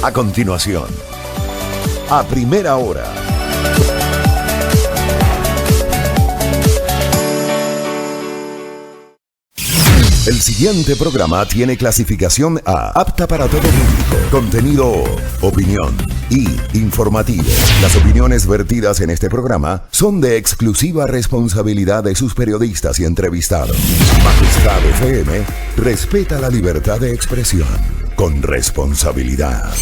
A continuación, a primera hora. El siguiente programa tiene clasificación A, apta para todo público. Contenido, opinión y informativo. Las opiniones vertidas en este programa son de exclusiva responsabilidad de sus periodistas y entrevistados. Majestad FM respeta la libertad de expresión con responsabilidad.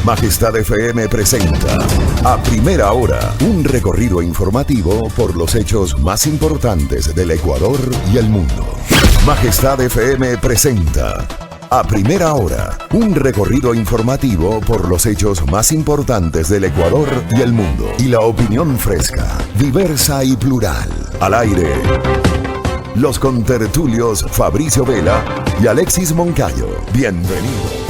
Majestad FM presenta a primera hora un recorrido informativo por los hechos más importantes del Ecuador y el mundo. Majestad FM presenta a primera hora un recorrido informativo por los hechos más importantes del Ecuador y el mundo. Y la opinión fresca, diversa y plural. Al aire, los contertulios Fabricio Vela y Alexis Moncayo. Bienvenidos.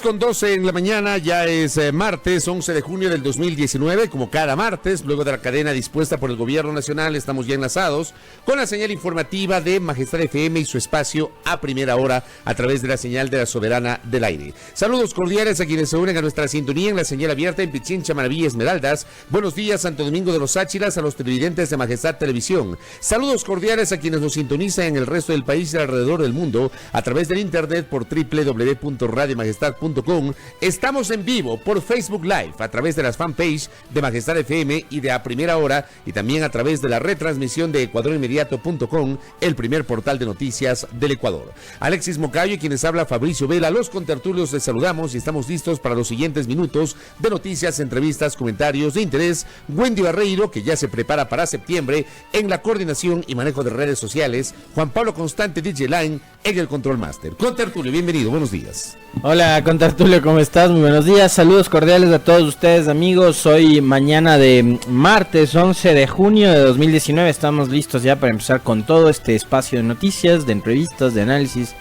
Con 12 en la mañana, ya es martes 11 de junio del 2019, como cada martes, luego de la cadena dispuesta por el gobierno nacional, estamos ya enlazados con la señal informativa de Majestad FM y su espacio a primera hora a través de la señal de la Soberana del Aire. Saludos cordiales a quienes se unen a nuestra sintonía en la señal abierta en Pichincha, Maravilla, Esmeraldas. Buenos días, Santo Domingo de los Áchilas, a los televidentes de Majestad Televisión. Saludos cordiales a quienes nos sintonizan en el resto del país y alrededor del mundo a través del internet por www.radiomajestad.com. Estamos en vivo por Facebook Live a través de las fanpage de Majestad FM y de A Primera Hora, y también a través de la retransmisión de ecuadorinmediato.com, el primer portal de noticias del Ecuador. Alexis Moncayo y quienes habla Fabricio Vela, los contertulios les saludamos y estamos listos para los siguientes minutos de noticias, entrevistas, comentarios de interés. Wendy Barreiro, que ya se prepara para septiembre en la coordinación y manejo de redes sociales. Juan Pablo Constante, DJ Line, en el Control Master. Contertulio, bienvenido, buenos días. Hola, Contertulio, ¿cómo estás? Muy buenos días, saludos cordiales a todos ustedes, amigos. Hoy mañana de martes 11 de junio de 2019, estamos listos ya para empezar con todo este espacio de noticias, de entrevistas, de análisis,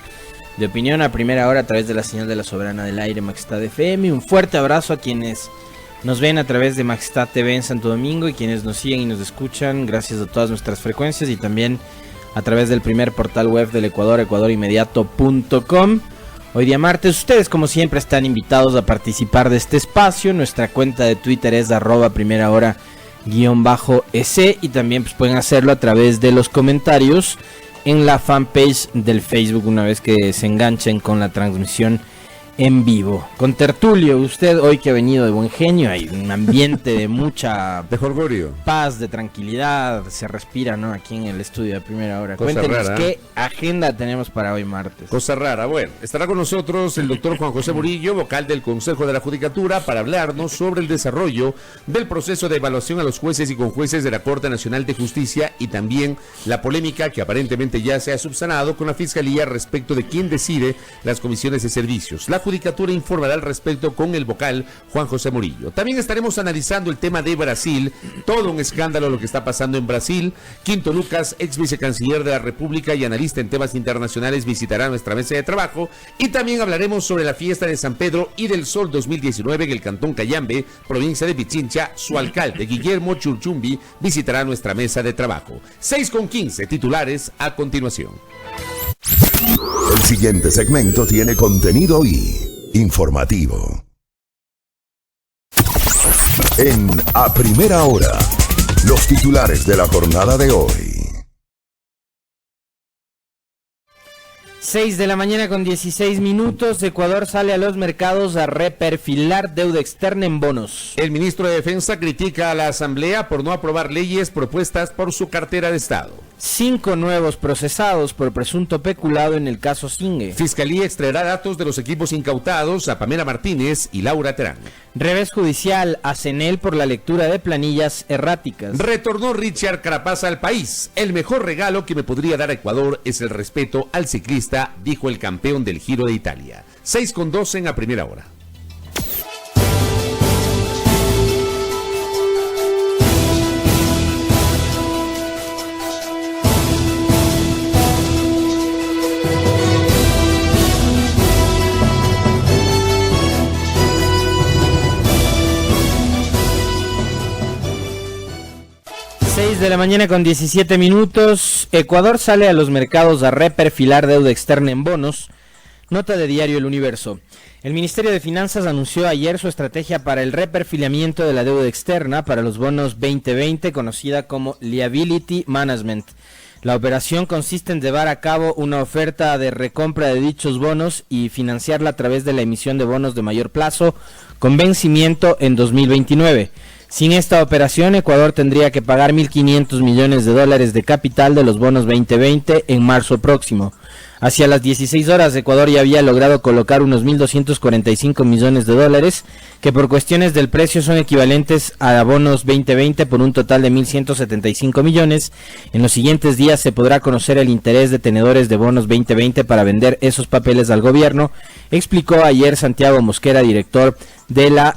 de opinión a primera hora a través de la señal de la Soberana del Aire, Majestad FM. Un fuerte abrazo a quienes nos ven a través de Majestad TV en Santo Domingo y quienes nos siguen y nos escuchan gracias a todas nuestras frecuencias y también a través del primer portal web del Ecuador, ecuadorinmediato.com. Hoy día martes, ustedes como siempre están invitados a participar de este espacio. Nuestra cuenta de Twitter es @primerahora_EC y también pues pueden hacerlo a través de los comentarios en la fanpage del Facebook una vez que se enganchen con la transmisión en vivo. Contertulio, usted hoy que ha venido de buen genio, hay un ambiente de mucha de jolgorio, paz, de tranquilidad, se respira, ¿no? Aquí en el estudio de Primera Hora. Cosa Cuéntenos rara, qué agenda tenemos para hoy martes. Cosa rara, bueno, estará con nosotros el doctor Juan José Murillo, vocal del Consejo de la Judicatura, para hablarnos sobre el desarrollo del proceso de evaluación a los jueces y conjueces de la Corte Nacional de Justicia y también la polémica que aparentemente ya se ha subsanado con la Fiscalía respecto de quién decide las comisiones de servicios. La Judicatura informará al respecto con el vocal Juan José Murillo. También estaremos analizando el tema de Brasil, todo un escándalo lo que está pasando en Brasil. Quinto Lucas, ex vicecanciller de la República y analista en temas internacionales, visitará nuestra mesa de trabajo y también hablaremos sobre la fiesta de San Pedro y del Sol 2019 en el Cantón Cayambe, provincia de Pichincha. Su alcalde, Guillermo Churchumbi, visitará nuestra mesa de trabajo. 6:15, titulares a continuación. El siguiente segmento tiene contenido y informativo. En A Primera Hora, los titulares de la jornada de hoy. 6 de la mañana con 16 minutos, Ecuador sale a los mercados a reperfilar deuda externa en bonos. El ministro de Defensa critica a la Asamblea por no aprobar leyes propuestas por su cartera de Estado. 5 nuevos procesados por presunto peculado en el caso Singue. Fiscalía extraerá datos de los equipos incautados a Pamela Martínez y Laura Terán. Revés judicial a CNEL por la lectura de planillas erráticas. Retornó Richard Carapaz al país. El mejor regalo que me podría dar a Ecuador es el respeto al ciclista, dijo el campeón del Giro de Italia. 6:12 en la primera hora. De la mañana con 17 minutos. Ecuador sale a los mercados a reperfilar deuda externa en bonos. Nota de diario El Universo. El Ministerio de Finanzas anunció ayer su estrategia para el reperfilamiento de la deuda externa para los bonos 2020, conocida como Liability Management. La operación consiste en llevar a cabo una oferta de recompra de dichos bonos y financiarla a través de la emisión de bonos de mayor plazo con vencimiento en 2029. Sin esta operación, Ecuador tendría que pagar $1.500 millones de capital de los bonos 2020 en marzo próximo. Hacia las 16 horas, Ecuador ya había logrado colocar unos $1.245 millones, que por cuestiones del precio son equivalentes a bonos 2020 por un total de $1.175 millones. En los siguientes días se podrá conocer el interés de tenedores de bonos 2020 para vender esos papeles al gobierno, explicó ayer Santiago Mosquera, director de la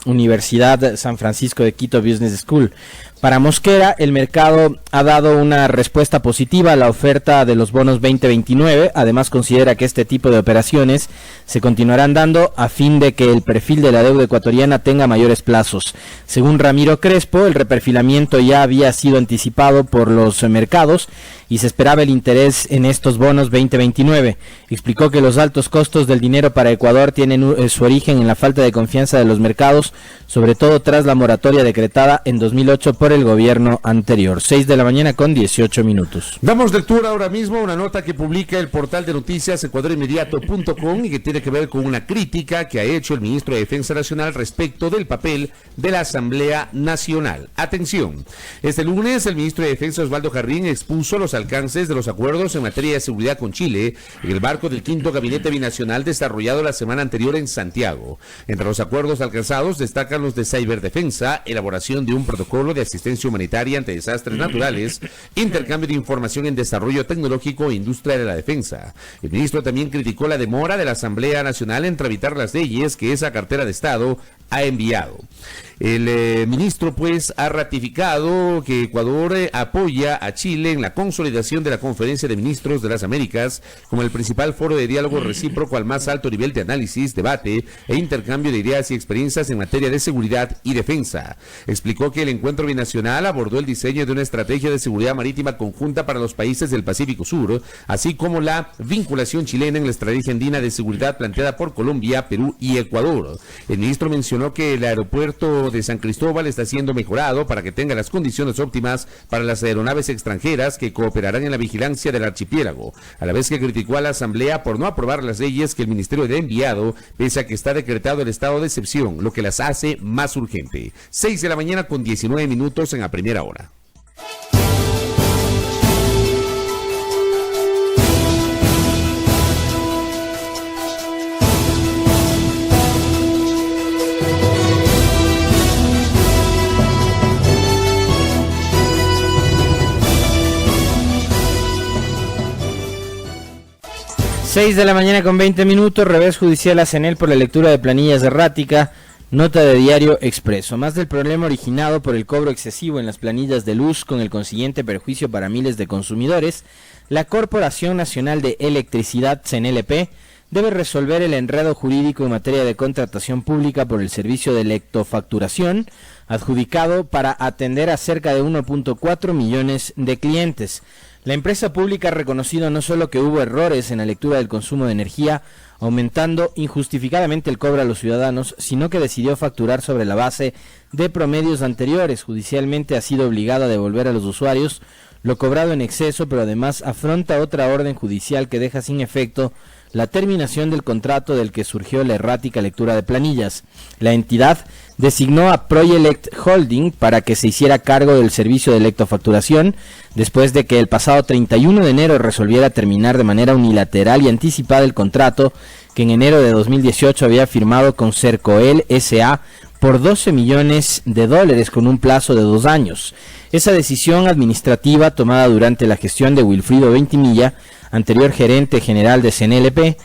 Universidad San Francisco de Quito Business School. Para Mosquera, el mercado ha dado una respuesta positiva a la oferta de los bonos 2029. Además, considera que este tipo de operaciones se continuarán dando a fin de que el perfil de la deuda ecuatoriana tenga mayores plazos. Según Ramiro Crespo, el reperfilamiento ya había sido anticipado por los mercados y se esperaba el interés en estos bonos 2029. Explicó que los altos costos del dinero para Ecuador tienen su origen en la falta de confianza de los mercados, sobre todo tras la moratoria decretada en 2008 por el gobierno anterior. 6 de la mañana con 18 minutos. Damos lectura ahora mismo a una nota que publica el portal de noticias ecuadorinmediato.com y que tiene que ver con una crítica que ha hecho el ministro de Defensa Nacional respecto del papel de la Asamblea Nacional. Atención, este lunes el ministro de Defensa Osvaldo Jarrín expuso los alcances de los acuerdos en materia de seguridad con Chile en el marco del quinto gabinete binacional desarrollado la semana anterior en Santiago. Entre los acuerdos alcanzados destacan los de ciberdefensa, elaboración de un protocolo de asistencia humanitaria ante desastres naturales, intercambio de información en desarrollo tecnológico e industria de la defensa. El ministro también criticó la demora de la Asamblea Nacional en tramitar las leyes que esa cartera de Estado ha enviado. El ministro pues ha ratificado que Ecuador apoya a Chile en la consolidación de la Conferencia de Ministros de las Américas como el principal foro de diálogo recíproco al más alto nivel de análisis, debate e intercambio de ideas y experiencias en materia de seguridad y defensa. Explicó que el encuentro binacional abordó el diseño de una estrategia de seguridad marítima conjunta para los países del Pacífico Sur, así como la vinculación chilena en la estrategia andina de seguridad planteada por Colombia, Perú y Ecuador. El ministro mencionó que el aeropuerto de San Cristóbal está siendo mejorado para que tenga las condiciones óptimas para las aeronaves extranjeras que cooperarán en la vigilancia del archipiélago, a la vez que criticó a la Asamblea por no aprobar las leyes que el ministerio ha enviado, pese a que está decretado el estado de excepción, lo que las hace más urgente. 6 de la mañana con 19 minutos en la primera hora. Seis de la mañana con 20 minutos, revés judicial a CNEL por la lectura de planillas errática, nota de Diario Expreso. Más del problema originado por el cobro excesivo en las planillas de luz con el consiguiente perjuicio para miles de consumidores, la Corporación Nacional de Electricidad, CNELP, debe resolver el enredo jurídico en materia de contratación pública por el servicio de lectofacturación, adjudicado para atender a cerca de 1.4 millones de clientes. La empresa pública ha reconocido no solo que hubo errores en la lectura del consumo de energía, aumentando injustificadamente el cobro a los ciudadanos, sino que decidió facturar sobre la base de promedios anteriores. Judicialmente ha sido obligado a devolver a los usuarios lo cobrado en exceso, pero además afronta otra orden judicial que deja sin efecto la terminación del contrato del que surgió la errática lectura de planillas. La entidad designó a Proyelect Holding para que se hiciera cargo del servicio de lectofacturación, después de que el pasado 31 de enero resolviera terminar de manera unilateral y anticipada el contrato que en enero de 2018 había firmado con Cercoel S.A. por $12 millones con un plazo de 2 años. Esa decisión administrativa tomada durante la gestión de Wilfrido Ventimilla, anterior gerente general de CNLP,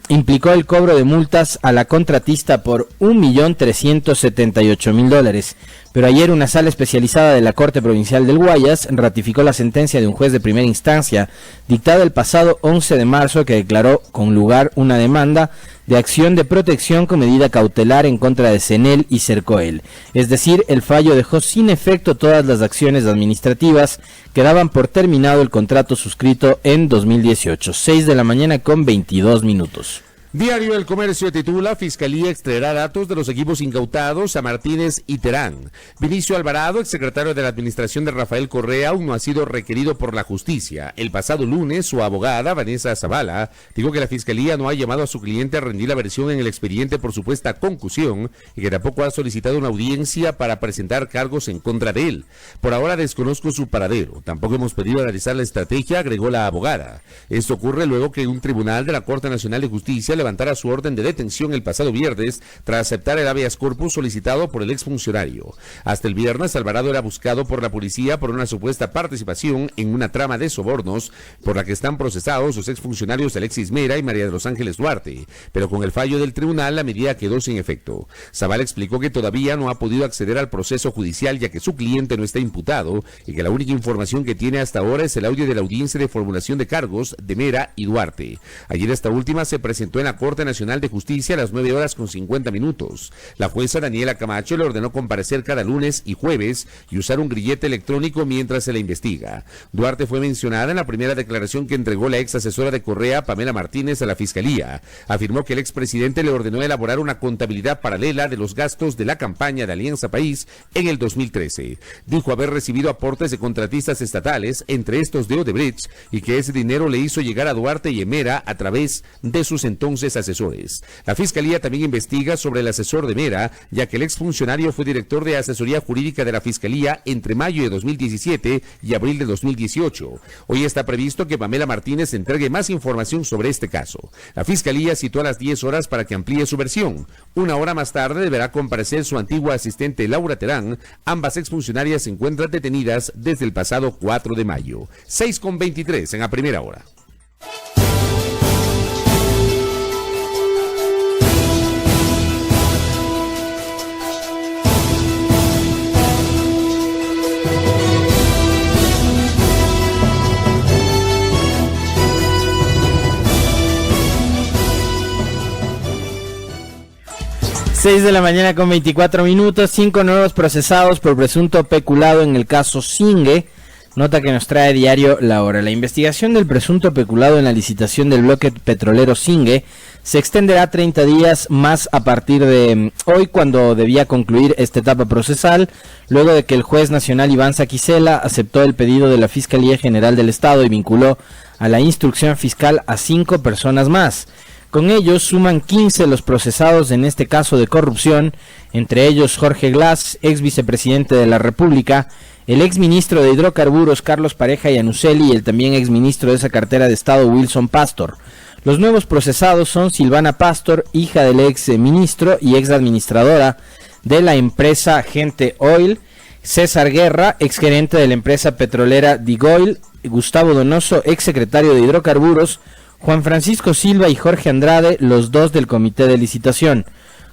implicó el cobro de multas a la contratista por $1.378.000. Pero ayer una sala especializada de la Corte Provincial del Guayas ratificó la sentencia de un juez de primera instancia dictada el pasado 11 de marzo que declaró con lugar una demanda de acción de protección con medida cautelar en contra de CNEL y Cercoel. Es decir, el fallo dejó sin efecto todas las acciones administrativas que daban por terminado el contrato suscrito en 2018. 6 de la mañana con 22 minutos. Diario El Comercio titula: Fiscalía extraerá datos de los equipos incautados a Martínez y Terán. Vinicio Alvarado, exsecretario de la administración de Rafael Correa, aún no ha sido requerido por la justicia. El pasado lunes, su abogada, Vanessa Zavala, dijo que la Fiscalía no ha llamado a su cliente a rendir la versión en el expediente por supuesta concusión y que tampoco ha solicitado una audiencia para presentar cargos en contra de él. Por ahora desconozco su paradero. Tampoco hemos pedido analizar la estrategia, agregó la abogada. Esto ocurre luego que un tribunal de la Corte Nacional de Justicia levantara su orden de detención el pasado viernes tras aceptar el habeas corpus solicitado por el exfuncionario. Hasta el viernes, Alvarado era buscado por la policía por una supuesta participación en una trama de sobornos por la que están procesados los exfuncionarios Alexis Mera y María de los Ángeles Duarte, pero con el fallo del tribunal la medida quedó sin efecto. Zavala explicó que todavía no ha podido acceder al proceso judicial ya que su cliente no está imputado y que la única información que tiene hasta ahora es el audio de la audiencia de formulación de cargos de Mera y Duarte. Ayer esta última se presentó en la Corte Nacional de Justicia a las 9:50. La jueza Daniela Camacho le ordenó comparecer cada lunes y jueves y usar un grillete electrónico mientras se la investiga. Duarte fue mencionada en la primera declaración que entregó la ex asesora de Correa, Pamela Martínez, a la Fiscalía. Afirmó que el expresidente le ordenó elaborar una contabilidad paralela de los gastos de la campaña de Alianza País en el 2013. Dijo haber recibido aportes de contratistas estatales, entre estos de Odebrecht, y que ese dinero le hizo llegar a Duarte y Mera a través de sus entonces asesores. La Fiscalía también investiga sobre el asesor de Mera, ya que el exfuncionario fue director de asesoría jurídica de la Fiscalía entre mayo de 2017 y abril de 2018. Hoy está previsto que Pamela Martínez entregue más información sobre este caso. La Fiscalía citó a las 10 horas para que amplíe su versión. Una hora más tarde deberá comparecer su antigua asistente Laura Terán. Ambas exfuncionarias se encuentran detenidas desde el pasado 4 de mayo. 6:23 en la primera hora. Seis de la mañana con 24 minutos, 5 nuevos procesados por presunto peculado en el caso Zingue. Nota que nos trae diario La Hora. La investigación del presunto peculado en la licitación del bloque petrolero Zingue se extenderá 30 días más a partir de hoy, cuando debía concluir esta etapa procesal, luego de que el juez nacional Iván Saquicela aceptó el pedido de la Fiscalía General del Estado y vinculó a la instrucción fiscal a 5 personas más. Con ellos suman 15 los procesados en este caso de corrupción, entre ellos Jorge Glass, ex vicepresidente de la República, el ex ministro de Hidrocarburos Carlos Pareja Yanuseli y el también ex ministro de esa cartera de Estado Wilson Pastor. Los nuevos procesados son Silvana Pastor, hija del ex ministro y ex administradora de la empresa Gente Oil, César Guerra, ex gerente de la empresa petrolera Digoil, Gustavo Donoso, ex secretario de Hidrocarburos, Juan Francisco Silva y Jorge Andrade, los dos del comité de licitación.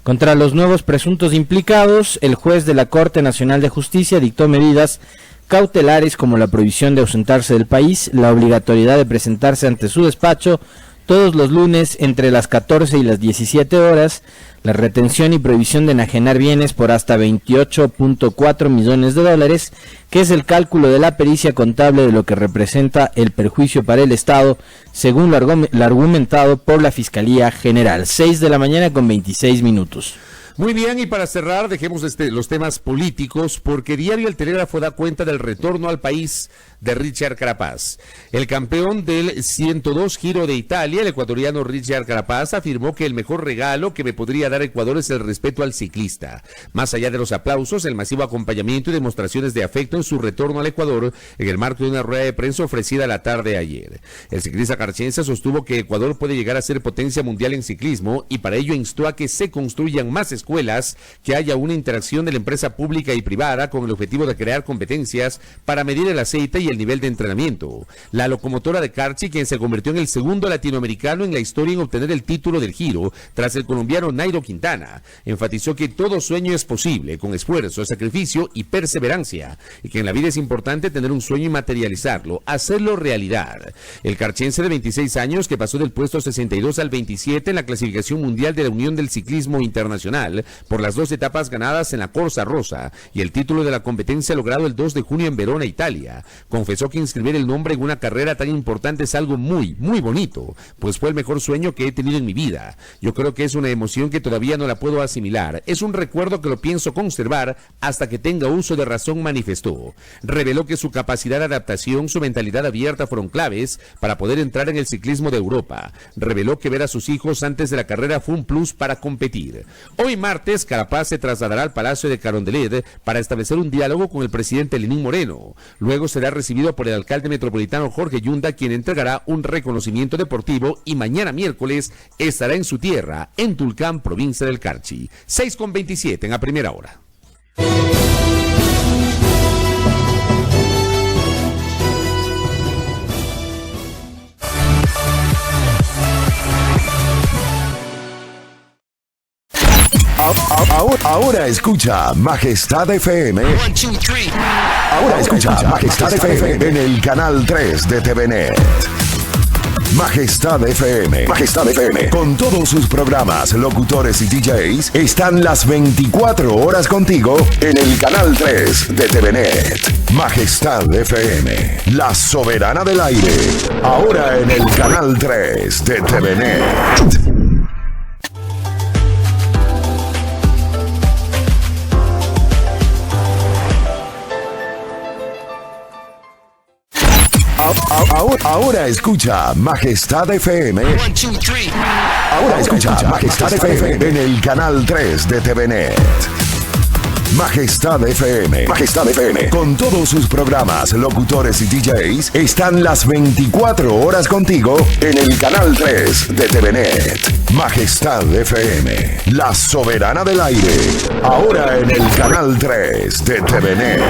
Contra los nuevos presuntos implicados, el juez de la Corte Nacional de Justicia dictó medidas cautelares como la prohibición de ausentarse del país, la obligatoriedad de presentarse ante su despacho todos los lunes entre las 14 y las 17 horas, la retención y prohibición de enajenar bienes por hasta $28.4 millones, que es el cálculo de la pericia contable de lo que representa el perjuicio para el Estado, según lo argumentado por la Fiscalía General. 6 de la mañana con 26 minutos. Muy bien, y para cerrar, dejemos los temas políticos, porque Diario El Telégrafo da cuenta del retorno al país de Richard Carapaz. El campeón del 102 Giro de Italia, el ecuatoriano Richard Carapaz, afirmó que el mejor regalo que me podría dar Ecuador es el respeto al ciclista. Más allá de los aplausos, el masivo acompañamiento y demostraciones de afecto en su retorno al Ecuador, en el marco de una rueda de prensa ofrecida la tarde de ayer. El ciclista carchense sostuvo que Ecuador puede llegar a ser potencia mundial en ciclismo y para ello instó a que se construyan más escuelas, que haya una interacción de la empresa pública y privada con el objetivo de crear competencias para medir el aceite y el nivel de entrenamiento. La locomotora de Carchi, quien se convirtió en el segundo latinoamericano en la historia en obtener el título del Giro, tras el colombiano Nairo Quintana, enfatizó que todo sueño es posible, con esfuerzo, sacrificio y perseverancia, y que en la vida es importante tener un sueño y materializarlo, hacerlo realidad. El carchense de 26 años, que pasó del puesto 62 al 27 en la clasificación mundial de la Unión del Ciclismo Internacional, por las 2 etapas ganadas en la Corsa Rosa, y el título de la competencia logrado el 2 de junio en Verona, Italia, confesó que inscribir el nombre en una carrera tan importante es algo muy, muy bonito, pues fue el mejor sueño que he tenido en mi vida. Yo creo que es una emoción que todavía no la puedo asimilar. Es un recuerdo que lo pienso conservar hasta que tenga uso de razón, manifestó. Reveló que su capacidad de adaptación, su mentalidad abierta fueron claves para poder entrar en el ciclismo de Europa. Reveló que ver a sus hijos antes de la carrera fue un plus para competir. Hoy martes, Carapaz se trasladará al Palacio de Carondelet para establecer un diálogo con el presidente Lenín Moreno. Luego será recibido por el alcalde metropolitano Jorge Yunda, quien entregará un reconocimiento deportivo, y mañana miércoles estará en su tierra, en Tulcán, provincia del Carchi. 6:27 en la primera hora. Ahora escucha Majestad FM. Ahora escucha Majestad FM en el canal 3 de TVNet. Majestad FM. Majestad FM. Con todos sus programas, locutores y DJs, están las 24 horas contigo en el canal 3 de TVNet. Majestad FM. La soberana del aire. Ahora en el canal 3 de TVNet. Ahora escucha Majestad FM. Ahora escucha Majestad FM en el canal 3 de TVNet. Majestad FM. Majestad FM. Con todos sus programas, locutores y DJs, están las 24 horas contigo en el canal 3 de TVNet. Majestad FM. La soberana del aire. Ahora en el canal 3 de TVNet.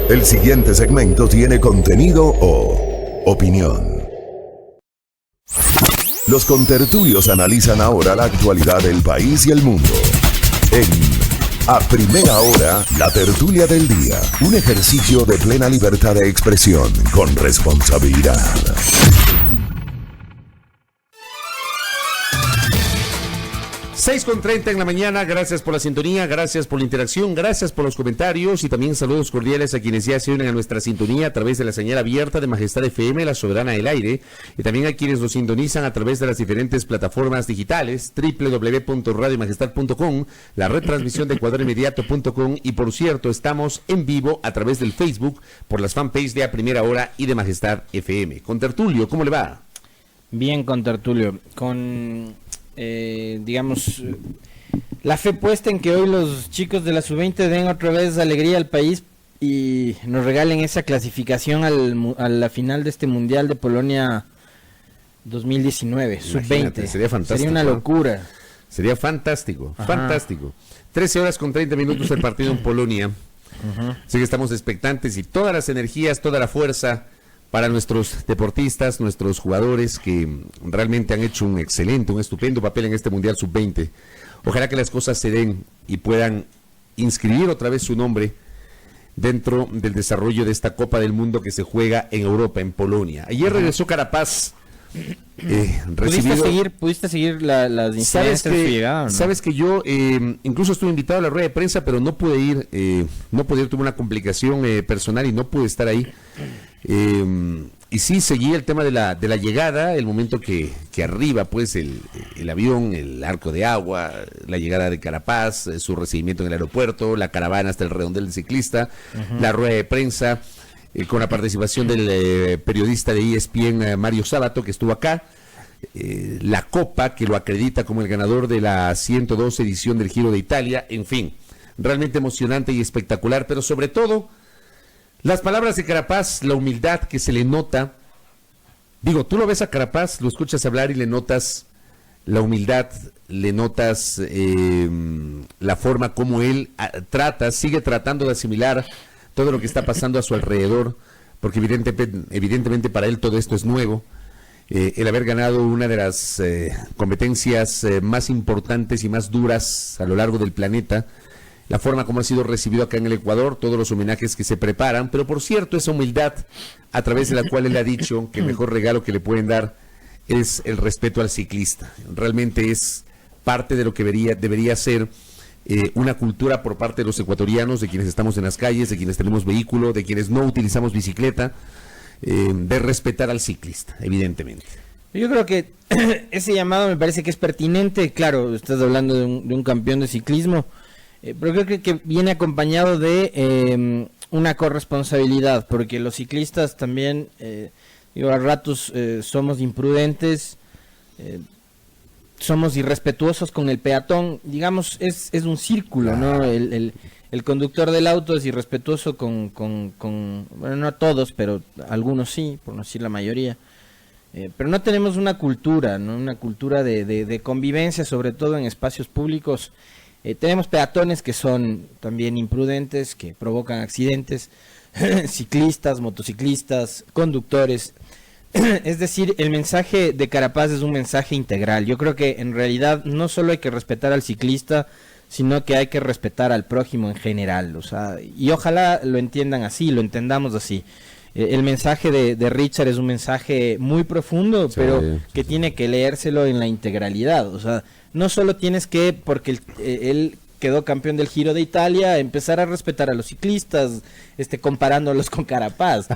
El siguiente segmento tiene contenido o opinión. Los contertulios analizan ahora la actualidad del país y el mundo. En A Primera Hora, la tertulia del día. Un ejercicio de plena libertad de expresión con responsabilidad. 6:30 en la mañana, gracias por la sintonía, gracias por la interacción, gracias por los comentarios y también saludos cordiales a quienes ya se unen a nuestra sintonía a través de la señal abierta de Majestad FM, la soberana del aire, y también a quienes nos sintonizan a través de las diferentes plataformas digitales, www.radiomajestad.com, la retransmisión de ecuadorinmediato.com y por cierto, estamos en vivo a través del Facebook por las fanpages de A Primera Hora y de Majestad FM. Contertulio, ¿cómo le va? Bien, Contertulio, con... digamos, la fe puesta en que hoy los chicos de la sub-20 den otra vez alegría al país y nos regalen esa clasificación a la final de este Mundial de Polonia 2019, sub-20. Sería fantástico. Sería una locura. Sería fantástico, Ajá. fantástico. 13 horas con 30 minutos el partido en Polonia. Así que estamos expectantes y todas las energías, toda la fuerza para nuestros deportistas, nuestros jugadores que realmente han hecho un excelente, un estupendo papel en este Mundial Sub-20. Ojalá que las cosas se den y puedan inscribir otra vez su nombre dentro del desarrollo de esta Copa del Mundo que se juega en Europa, en Polonia. Ayer regresó Carapaz. ¿Pudiste seguir las incidencias de su llegada, ¿no? Sabes que yo incluso estuve invitado a la rueda de prensa, pero no pude ir, tuve una complicación personal y no pude estar ahí. Y sí, seguí el tema de la llegada, el momento que arriba, pues, el avión, el arco de agua, la llegada de Carapaz, su recibimiento en el aeropuerto, la caravana hasta el redondel del ciclista, la rueda de prensa, con la participación del periodista de ESPN, Mario Sábato, que estuvo acá, la copa que lo acredita como el ganador de la 102 edición del Giro de Italia, en fin, realmente emocionante y espectacular, pero sobre todo las palabras de Carapaz, la humildad que se le nota. Digo, tú lo ves a Carapaz, lo escuchas hablar y le notas la humildad, le notas la forma como él sigue tratando de asimilar todo lo que está pasando a su alrededor, porque evidentemente para él todo esto es nuevo. El haber ganado una de las competencias más importantes y más duras a lo largo del planeta, la forma como ha sido recibido acá en el Ecuador, todos los homenajes que se preparan, pero por cierto, esa humildad a través de la cual él ha dicho que el mejor regalo que le pueden dar es el respeto al ciclista. Realmente es parte de lo que debería ser una cultura por parte de los ecuatorianos, de quienes estamos en las calles, de quienes tenemos vehículo, de quienes no utilizamos bicicleta, de respetar al ciclista, evidentemente. Yo creo que ese llamado me parece que es pertinente. Claro, estás hablando de un campeón de ciclismo, pero creo que viene acompañado de una corresponsabilidad, porque los ciclistas también, a ratos somos imprudentes, somos irrespetuosos con el peatón, digamos, es un círculo, ¿no? El conductor del auto es irrespetuoso con, bueno, no todos, pero algunos sí, por no decir la mayoría. Pero no tenemos una cultura, ¿no? Una cultura de convivencia, sobre todo en espacios públicos. Tenemos peatones que son también imprudentes, que provocan accidentes, ciclistas, motociclistas, conductores. Es decir, el mensaje de Carapaz es un mensaje integral. Yo creo que en realidad no solo hay que respetar al ciclista, sino que hay que respetar al prójimo en general. O sea, y ojalá lo entiendan así, lo entendamos así. El mensaje de Richard es un mensaje muy profundo, sí, pero que tiene que leérselo en la integralidad. O sea, no solo tienes que, porque él quedó campeón del Giro de Italia, empezar a respetar a los ciclistas, comparándolos con Carapaz.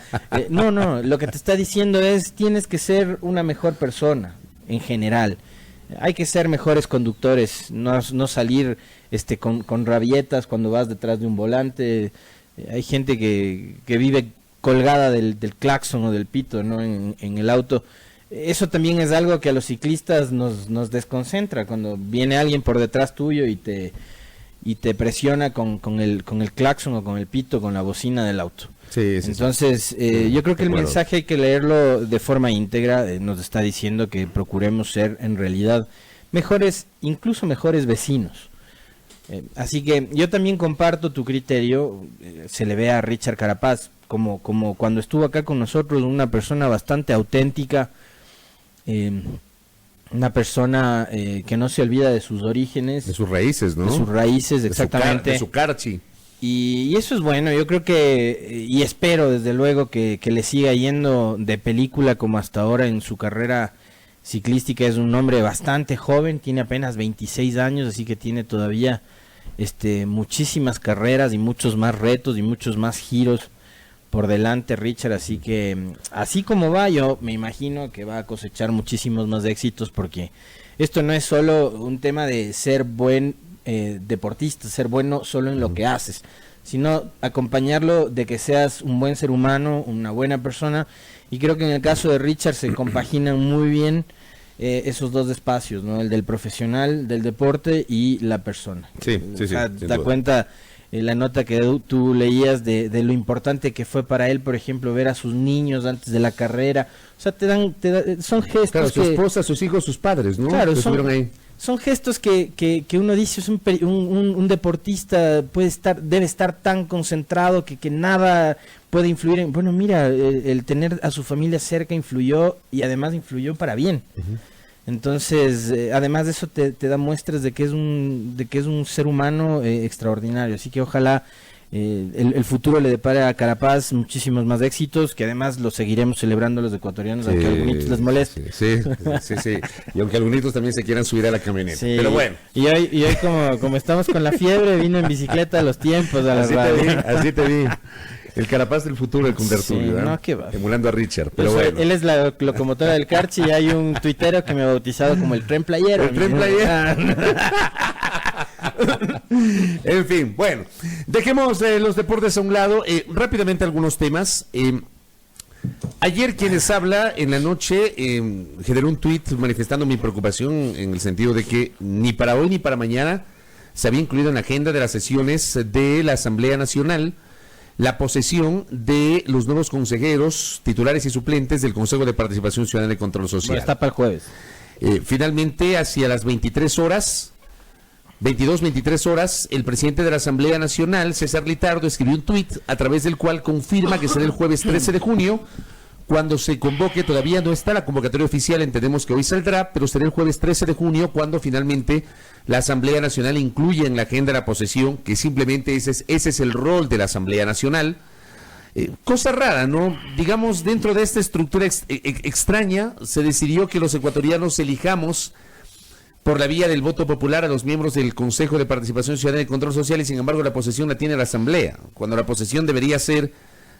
No, lo que te está diciendo es, tienes que ser una mejor persona, en general. Hay que ser mejores conductores, no salir con rabietas cuando vas detrás de un volante. Hay gente que vive colgada del claxon o del pito, ¿no? en el auto. Eso también es algo que a los ciclistas nos desconcentra, cuando viene alguien por detrás tuyo y te presiona con el claxon o con el pito, con la bocina del auto. Sí, entonces, yo creo que el mensaje hay que leerlo de forma íntegra. Nos está diciendo que procuremos ser en realidad incluso mejores vecinos. Así que yo también comparto tu criterio. Se le ve a Richard Carapaz como cuando estuvo acá con nosotros, una persona bastante auténtica, una persona que no se olvida de sus orígenes, de sus raíces, ¿no? De sus raíces, exactamente. De su carchi. Y eso es bueno. Yo creo que, y espero desde luego que le siga yendo de película como hasta ahora en su carrera ciclística. Es un hombre bastante joven, tiene apenas 26 años, así que tiene todavía muchísimas carreras y muchos más retos y muchos más giros por delante, Richard. Así que, así como va, yo me imagino que va a cosechar muchísimos más éxitos, porque esto no es solo un tema de ser buen deportista, ser bueno solo en lo que haces, sino acompañarlo de que seas un buen ser humano, una buena persona. Y creo que en el caso de Richard se compaginan muy bien esos dos espacios, ¿no? El del profesional, del deporte, y la persona. Sí, o sea, te das cuenta la nota que tú leías de lo importante que fue para él, por ejemplo, ver a sus niños antes de la carrera. O sea, son gestos. Claro, su esposa, sus hijos, sus padres, ¿no? Claro, estuvieron ahí. son gestos que uno dice, es un deportista debe estar tan concentrado que nada puede influir en, bueno, mira, el tener a su familia cerca influyó, y además influyó para bien. Uh-huh. Entonces, además de eso te da muestras de que es un ser humano extraordinario, así que ojalá el futuro le depare a Carapaz muchísimos más éxitos, que además lo seguiremos celebrando los ecuatorianos, sí, aunque a algunos les moleste. Sí. Y aunque algunos también se quieran subir a la camioneta. Sí. Pero bueno. Y hoy como estamos con la fiebre, vino en bicicleta a los tiempos, a la radio. Así te vi. El Carapaz del futuro del contertulio, sí, no, qué va. Emulando a Richard, pero bueno. Él es la locomotora del Carchi y hay un tuitero que me ha bautizado como el tren playero. El tren playero. En fin, bueno, dejemos los deportes a un lado. Rápidamente algunos temas. Ayer Quienes Habla en la noche generó un tuit manifestando mi preocupación en el sentido de que ni para hoy ni para mañana se había incluido en la agenda de las sesiones de la Asamblea Nacional la posesión de los nuevos consejeros, titulares y suplentes del Consejo de Participación Ciudadana y Control Social. Bueno, está para el jueves. Finalmente, hacia las 23 horas, el presidente de la Asamblea Nacional, César Litardo, escribió un tuit a través del cual confirma que será el jueves 13 de junio, cuando se convoque. Todavía no está la convocatoria oficial, entendemos que hoy saldrá, pero será el jueves 13 de junio cuando finalmente la Asamblea Nacional incluye en la agenda la posesión, que simplemente ese es el rol de la Asamblea Nacional. Cosa rara, ¿no? Digamos, dentro de esta estructura extraña, se decidió que los ecuatorianos elijamos por la vía del voto popular a los miembros del Consejo de Participación Ciudadana y Control Social, y sin embargo la posesión la tiene la Asamblea, cuando la posesión debería ser,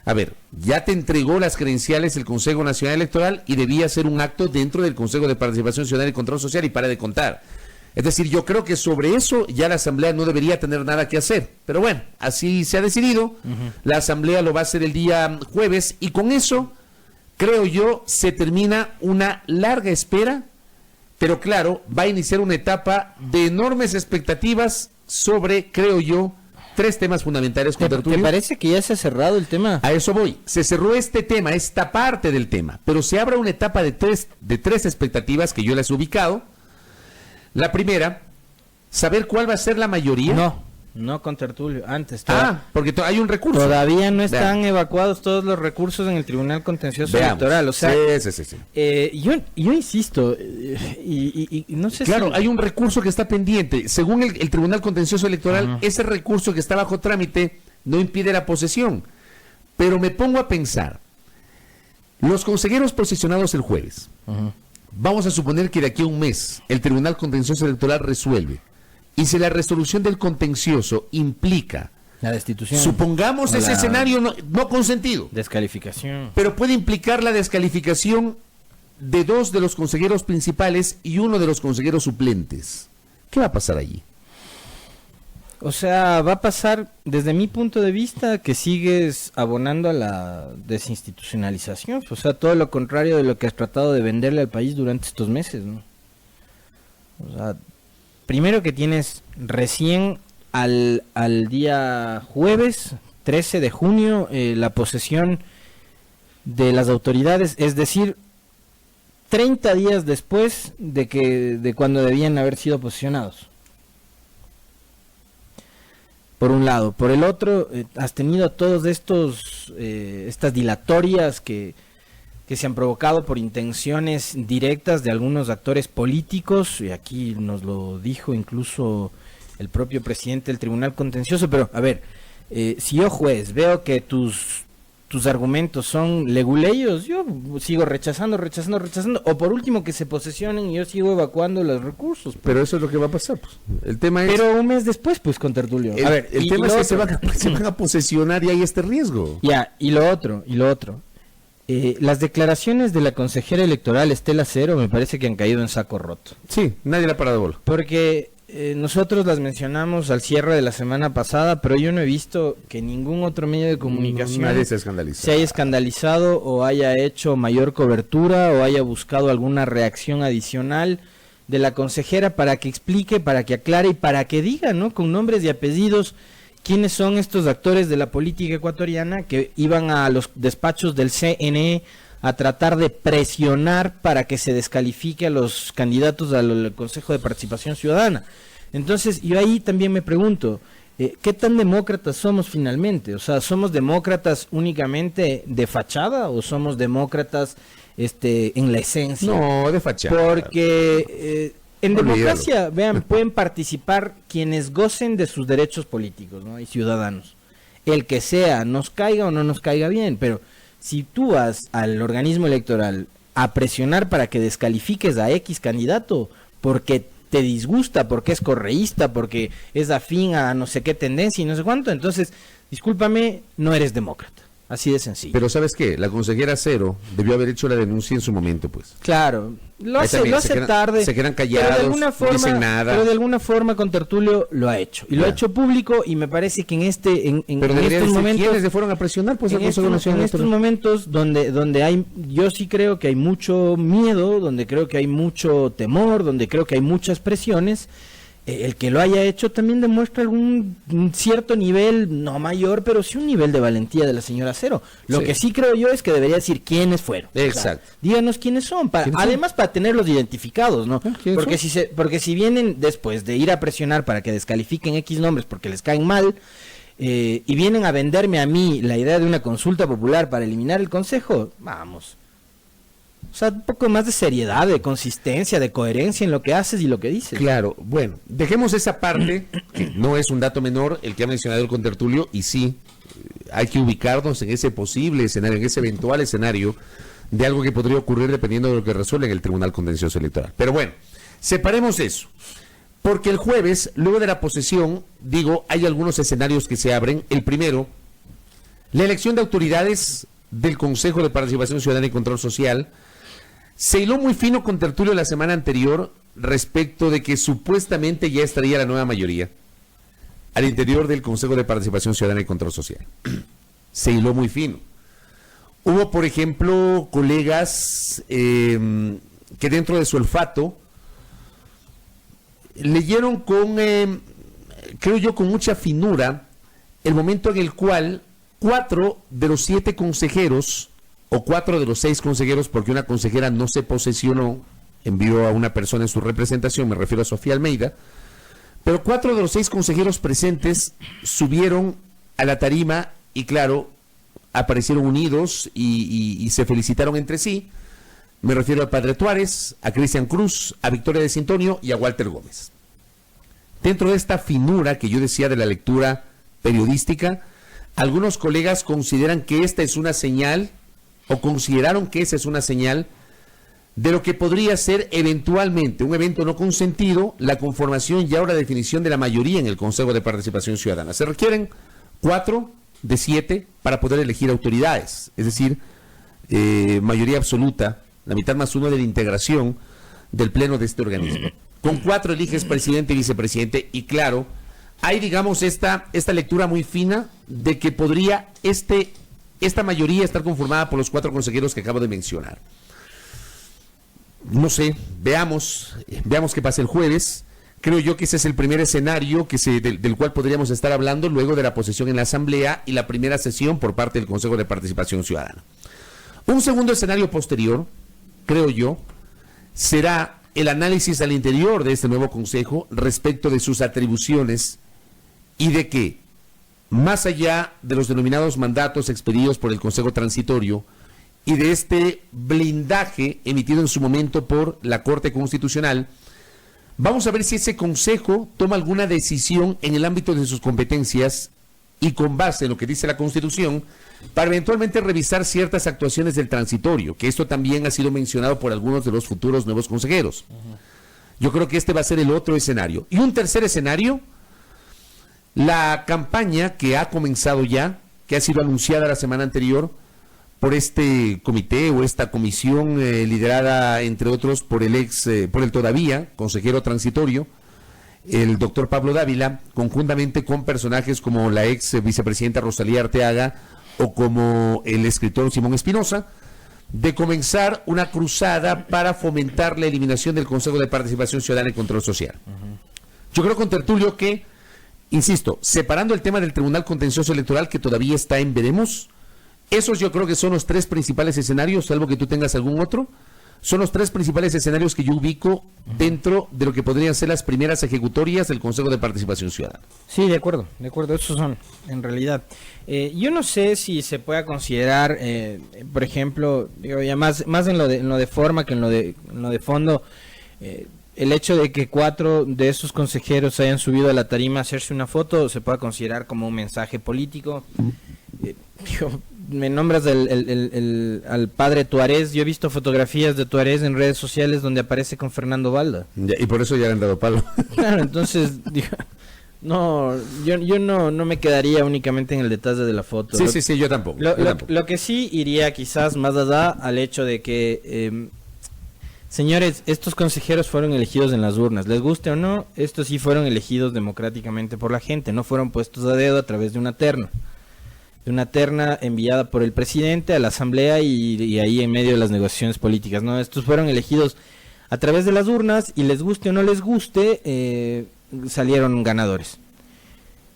a ver, ya te entregó las credenciales el Consejo Nacional Electoral y debía ser un acto dentro del Consejo de Participación Ciudadana y Control Social, y para de contar. Es decir, yo creo que sobre eso ya la Asamblea no debería tener nada que hacer. Pero bueno, así se ha decidido. Uh-huh. La Asamblea lo va a hacer el día jueves y con eso, creo yo, se termina una larga espera. Pero claro, va a iniciar una etapa de enormes expectativas sobre, creo yo, 3 temas fundamentales. ¿Te parece que ya se ha cerrado el tema? A eso voy. Se cerró este tema, esta parte del tema. Pero se abre una etapa de tres expectativas que yo las he ubicado. La primera, saber cuál va a ser la mayoría. No con Tertulio, antes. Porque hay un recurso. Todavía no están evacuados todos los recursos en el Tribunal Contencioso Electoral. O sea, sí. Yo insisto, y no sé Claro, hay un recurso que está pendiente. Según el Tribunal Contencioso Electoral, uh-huh, ese recurso que está bajo trámite no impide la posesión. Pero me pongo a pensar, los consejeros posicionados el jueves, uh-huh, vamos a suponer que de aquí a un mes el Tribunal Contencioso Electoral resuelve. Y si la resolución del contencioso implica la destitución, supongamos ese escenario no consentido, descalificación, pero puede implicar la descalificación de 2 de los consejeros principales y 1 de los consejeros suplentes, ¿qué va a pasar allí? O sea, va a pasar, desde mi punto de vista, que sigues abonando a la desinstitucionalización. O sea, todo lo contrario de lo que has tratado de venderle al país durante estos meses, ¿no? O sea, primero que tienes recién al día jueves, 13 de junio, la posesión de las autoridades, es decir, 30 días después de cuando debían haber sido posesionados. Por un lado. Por el otro, has tenido todos estas dilatorias que se han provocado por intenciones directas de algunos actores políticos, y aquí nos lo dijo incluso el propio presidente del Tribunal Contencioso. Pero, a ver, si yo juez veo que tus argumentos son leguleyos, yo sigo rechazando, o por último que se posesionen y yo sigo evacuando los recursos. Pues. Pero eso es lo que va a pasar, pues. El tema es... Pero un mes después, pues, con Tertulio. A ver, el tema es que se van a posesionar y hay este riesgo. Ya, y lo otro. Las declaraciones de la consejera electoral Estela Cero me parece que han caído en saco roto. Sí, nadie le ha parado bola. Porque nosotros las mencionamos al cierre de la semana pasada, pero yo no he visto que ningún otro medio de comunicación nadie se haya escandalizado o haya hecho mayor cobertura o haya buscado alguna reacción adicional de la consejera para que explique, para que aclare y para que diga, ¿no?, con nombres y apellidos, quiénes son estos actores de la política ecuatoriana que iban a los despachos del CNE a tratar de presionar para que se descalifique a los candidatos al Consejo de Participación Ciudadana. Entonces, yo ahí también me pregunto, ¿qué tan demócratas somos finalmente? O sea, ¿somos demócratas únicamente de fachada o somos demócratas en la esencia? No, de fachada. Porque en Olvídalo. democracia, vean, pueden participar quienes gocen de sus derechos políticos, ¿no? Y ciudadanos. El que sea, nos caiga o no nos caiga bien, pero si tú vas al organismo electoral a presionar para que descalifiques a X candidato porque te disgusta, porque es correísta, porque es afín a no sé qué tendencia y no sé cuánto, entonces, discúlpame, no eres demócrata. Así de sencillo. Pero ¿sabes qué? La consejera Cero debió haber hecho la denuncia en su momento, pues. Claro, lo Ahí hace también se quedan- tarde. se quedan callados, pero de alguna forma, no dicen nada. Pero de alguna forma con Tertulio lo ha hecho. Y lo ha Ya. hecho público y me parece que en Pero debería estos decir momentos... quiénes le fueron a presionar, pues, al En Consejo Nacional en estos Electoral. momentos donde hay, yo sí creo que hay mucho miedo, donde creo que hay mucho temor, donde creo que hay muchas presiones, el que lo haya hecho también demuestra un cierto nivel, no mayor, pero sí un nivel de valentía de la señora Cero. Lo Sí. que sí creo yo es que debería decir quiénes fueron. Exacto. O sea, díganos quiénes son, ¿Quiénes son? además para tenerlos identificados, ¿no? ¿quiénes Porque porque si vienen después de ir a presionar para que descalifiquen X nombres porque les caen mal, y vienen a venderme a mí la idea de una consulta popular para eliminar el consejo, vamos. O sea, un poco más de seriedad, de consistencia, de coherencia en lo que haces y lo que dices. Claro, bueno, dejemos esa parte, que no es un dato menor el que ha mencionado el contertulio, y sí, hay que ubicarnos en ese posible escenario, en ese eventual escenario de algo que podría ocurrir dependiendo de lo que resuelva en el Tribunal Contencioso Electoral. Pero bueno, separemos eso, porque el jueves, luego de la posesión, digo, hay algunos escenarios que se abren. El primero, la elección de autoridades del Consejo de Participación Ciudadana y Control Social. Se hiló muy fino con Tertulio la semana anterior respecto de que supuestamente ya estaría la nueva mayoría al interior del Consejo de Participación Ciudadana y Control Social. Se hiló muy fino. Hubo, por ejemplo, colegas que dentro de su olfato leyeron con, creo yo, con mucha finura el momento en el cual 4 de los 7 consejeros, o 4 de los 6 consejeros, porque una consejera no se posesionó, envió a una persona en su representación, me refiero a Sofía Almeida, pero 4 de los 6 consejeros presentes subieron a la tarima y, claro, aparecieron unidos y se felicitaron entre sí. Me refiero al Padre Tuárez, a Cristian Cruz, a Victoria de Sintonio y a Walter Gómez. Dentro de esta finura que yo decía de la lectura periodística, algunos colegas consideran que esta es una señal, o consideraron que esa es una señal de lo que podría ser eventualmente un evento no consentido, la conformación y ahora definición de la mayoría en el Consejo de Participación Ciudadana. Se requieren 4 de 7 para poder elegir autoridades, es decir, mayoría absoluta, la mitad más 1 de la integración del pleno de este organismo. Con 4 eliges presidente y vicepresidente, y claro, hay, digamos, esta lectura muy fina de que podría esta mayoría estar conformada por los 4 consejeros que acabo de mencionar. No sé, veamos qué pasa el jueves. Creo yo que ese es el primer escenario del cual podríamos estar hablando luego de la posesión en la Asamblea y la primera sesión por parte del Consejo de Participación Ciudadana. Un segundo escenario posterior, creo yo, será el análisis al interior de este nuevo Consejo respecto de sus atribuciones y de que, más allá de los denominados mandatos expedidos por el Consejo Transitorio y de este blindaje emitido en su momento por la Corte Constitucional, vamos a ver si ese Consejo toma alguna decisión en el ámbito de sus competencias y con base en lo que dice la Constitución, para eventualmente revisar ciertas actuaciones del transitorio, que esto también ha sido mencionado por algunos de los futuros nuevos consejeros. Yo creo que este va a ser el otro escenario. Y un tercer escenario, la campaña que ha comenzado ya, que ha sido anunciada la semana anterior por este comité o esta comisión liderada, entre otros, por el todavía consejero transitorio, el doctor Pablo Dávila, conjuntamente con personajes como la ex vicepresidenta Rosalía Arteaga o como el escritor Simón Espinosa, de comenzar una cruzada para fomentar la eliminación del Consejo de Participación Ciudadana y Control Social. Yo creo con Tertulio que, insisto, separando el tema del Tribunal Contencioso Electoral, que todavía está en veremos, Esos yo creo que son los tres principales escenarios, salvo que tú tengas algún otro. Son los tres principales escenarios que yo ubico dentro de lo que podrían ser las primeras ejecutorias del Consejo de Participación Ciudadana. Sí, de acuerdo, esos son, en realidad. Yo no sé si se pueda considerar, por ejemplo, digo, ya más en lo de forma que en lo de fondo, el hecho de que 4 de esos consejeros hayan subido a la tarima a hacerse una foto, se pueda considerar como un mensaje político. Me nombras al padre Tuárez. Yo he visto fotografías de Tuárez en redes sociales donde aparece con Fernando Balda. Y por eso ya le han dado palo. Claro, entonces, no, yo no me quedaría únicamente en el detalle de la foto. Sí, yo tampoco. Lo que sí iría quizás más allá al hecho de que, señores, estos consejeros fueron elegidos en las urnas. Les guste o no, estos sí fueron elegidos democráticamente por la gente. No fueron puestos a dedo a través de una terna. Una terna enviada por el presidente a la asamblea y ahí en medio de las negociaciones políticas, ¿no? Estos fueron elegidos a través de las urnas y les guste o no les guste, salieron ganadores.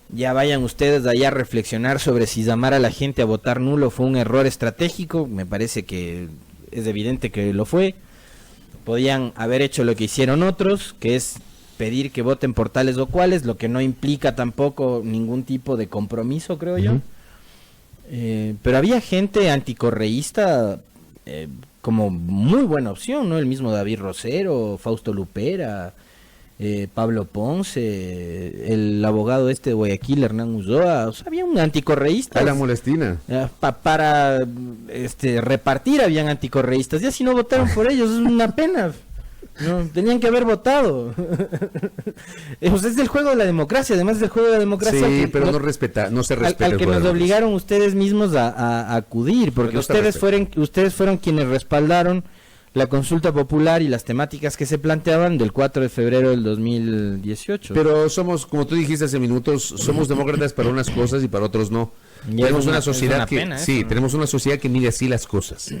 Ya vayan ustedes allá a reflexionar sobre si llamar a la gente a votar nulo fue un error estratégico. Me parece que es evidente que lo fue. Podían haber hecho lo que hicieron otros, que es pedir que voten por tales o cuales, lo que no implica tampoco ningún tipo de compromiso, creo yo. Pero había gente anticorreísta como muy buena opción, ¿no? El mismo David Rosero, Fausto Lupera, Pablo Ponce, el abogado de Guayaquil, Hernán Ulloa. O sea, había un anticorreísta. A la molestina. Para repartir habían anticorreístas. Ya si no votaron por ellos, es una pena. No, tenían que haber votado. Es el juego de la democracia, además del juego de la democracia. Sí, pero no se respeta. Al que nos obligaron ustedes mismos a acudir, porque ustedes fueron quienes respaldaron la consulta popular y las temáticas que se planteaban del 4 de febrero del 2018. Pero somos, como tú dijiste hace minutos, somos demócratas para unas cosas y para otros no. Tenemos una sociedad que tenemos una sociedad que mide así las cosas,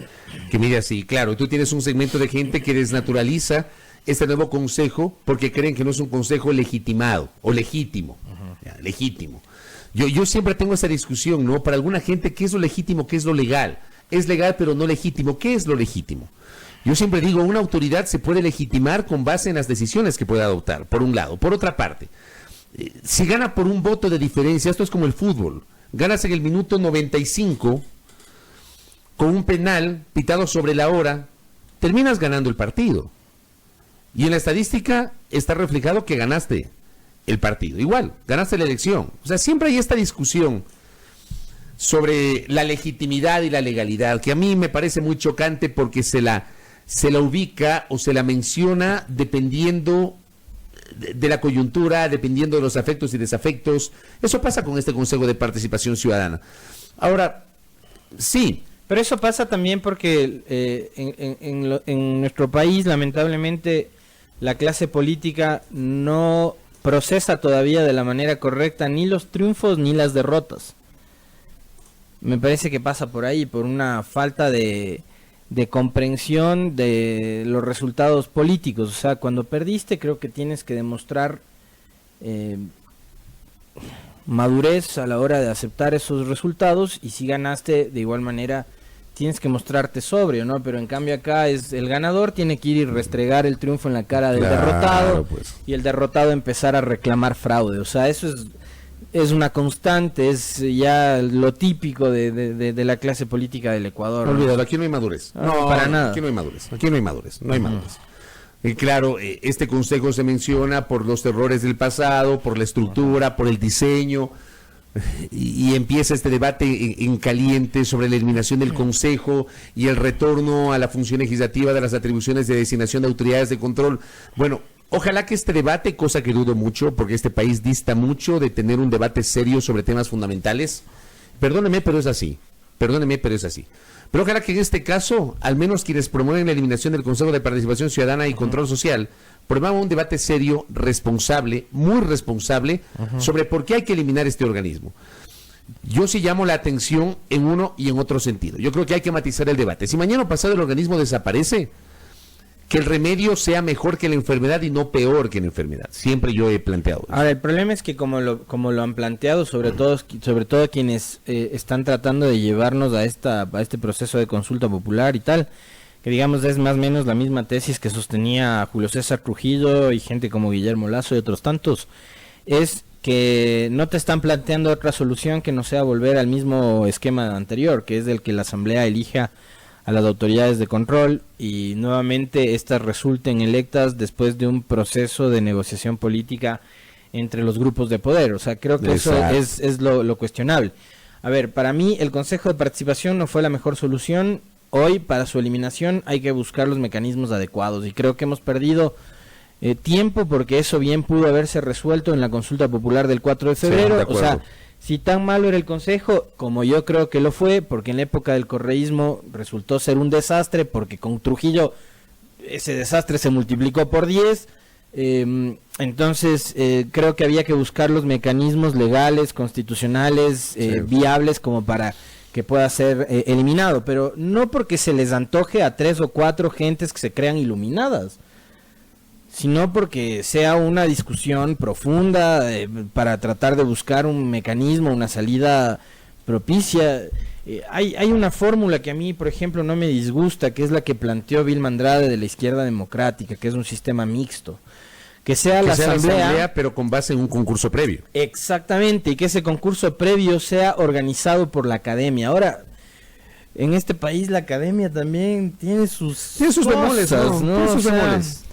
que mide así. Claro, tú tienes un segmento de gente que desnaturaliza este nuevo consejo porque creen que no es un consejo legitimado o legítimo, legítimo. Yo siempre tengo esa discusión, ¿no? Para alguna gente, ¿qué es lo legítimo? ¿Qué es lo legal? Es legal pero no legítimo. ¿Qué es lo legítimo? Yo siempre digo, una autoridad se puede legitimar con base en las decisiones que pueda adoptar, por un lado. Por otra parte, si gana por un voto de diferencia, esto es como el fútbol. Ganas en el minuto 95 con un penal pitado sobre la hora, terminas ganando el partido. Y en la estadística está reflejado que ganaste el partido. Igual, ganaste la elección. O sea, siempre hay esta discusión sobre la legitimidad y la legalidad, que a mí me parece muy chocante porque se la ubica o se la menciona dependiendo de la coyuntura, dependiendo de los afectos y desafectos. Eso pasa con este Consejo de Participación Ciudadana. Ahora, sí. Pero eso pasa también porque en nuestro país, lamentablemente, la clase política no procesa todavía de la manera correcta ni los triunfos ni las derrotas. Me parece que pasa por ahí, por una falta de comprensión de los resultados políticos. O sea, cuando perdiste creo que tienes que demostrar madurez a la hora de aceptar esos resultados, y si ganaste de igual manera tienes que mostrarte sobrio, ¿no? Pero en cambio acá es el ganador tiene que ir y restregar el triunfo en la cara del derrotado, pues. Y el derrotado empezar a reclamar fraude. O sea, eso es una constante, es ya lo típico de la clase política del Ecuador. No olvídalo, aquí no hay madurez. No, para nada. Aquí no hay madurez, no hay madurez. Y claro, este consejo se menciona por los errores del pasado, por la estructura, por el diseño, y empieza este debate en caliente sobre la eliminación del consejo y el retorno a la función legislativa de las atribuciones de designación de autoridades de control. Bueno, ojalá que este debate, cosa que dudo mucho, porque este país dista mucho de tener un debate serio sobre temas fundamentales. Perdóneme, pero es así. Pero ojalá que en este caso, al menos quienes promueven la eliminación del Consejo de Participación Ciudadana y Control Social, promuevan un debate serio, responsable, muy responsable, sobre por qué hay que eliminar este organismo. Yo sí llamo la atención en uno y en otro sentido. Yo creo que hay que matizar el debate. Si mañana pasado el organismo desaparece, que el remedio sea mejor que la enfermedad y no peor que la enfermedad. Siempre yo he planteado eso. Ahora, el problema es que como lo han planteado, sobre todo quienes están tratando de llevarnos a este proceso de consulta popular y tal, que digamos es más o menos la misma tesis que sostenía Julio César Trujillo y gente como Guillermo Lazo y otros tantos, es que no te están planteando otra solución que no sea volver al mismo esquema anterior, que es el que la Asamblea elija a las autoridades de control y nuevamente estas resulten electas después de un proceso de negociación política entre los grupos de poder. O sea, creo que Exacto. eso es lo cuestionable. A ver, para mí el Consejo de Participación no fue la mejor solución. Hoy, para su eliminación, hay que buscar los mecanismos adecuados y creo que hemos perdido tiempo porque eso bien pudo haberse resuelto en la consulta popular del 4 de febrero. de O sea, acuerdo. si tan malo era el Consejo, como yo creo que lo fue, porque en la época del correísmo resultó ser un desastre, porque con Trujillo ese desastre se multiplicó por 10, entonces creo que había que buscar los mecanismos legales, constitucionales, viables como para que pueda ser eliminado, pero no porque se les antoje a 3 o 4 gentes que se crean iluminadas, sino porque sea una discusión profunda para tratar de buscar un mecanismo, una salida propicia. Hay una fórmula que a mí, por ejemplo, no me disgusta, que es la que planteó Vilma Andrade de la Izquierda Democrática, que es un sistema mixto. Que sea la asamblea, pero con base en un concurso previo. Exactamente, y que ese concurso previo sea organizado por la academia. Ahora, en este país la academia también tiene sus bemoles, cosas, ¿no? Tiene sus O sea, bemoles.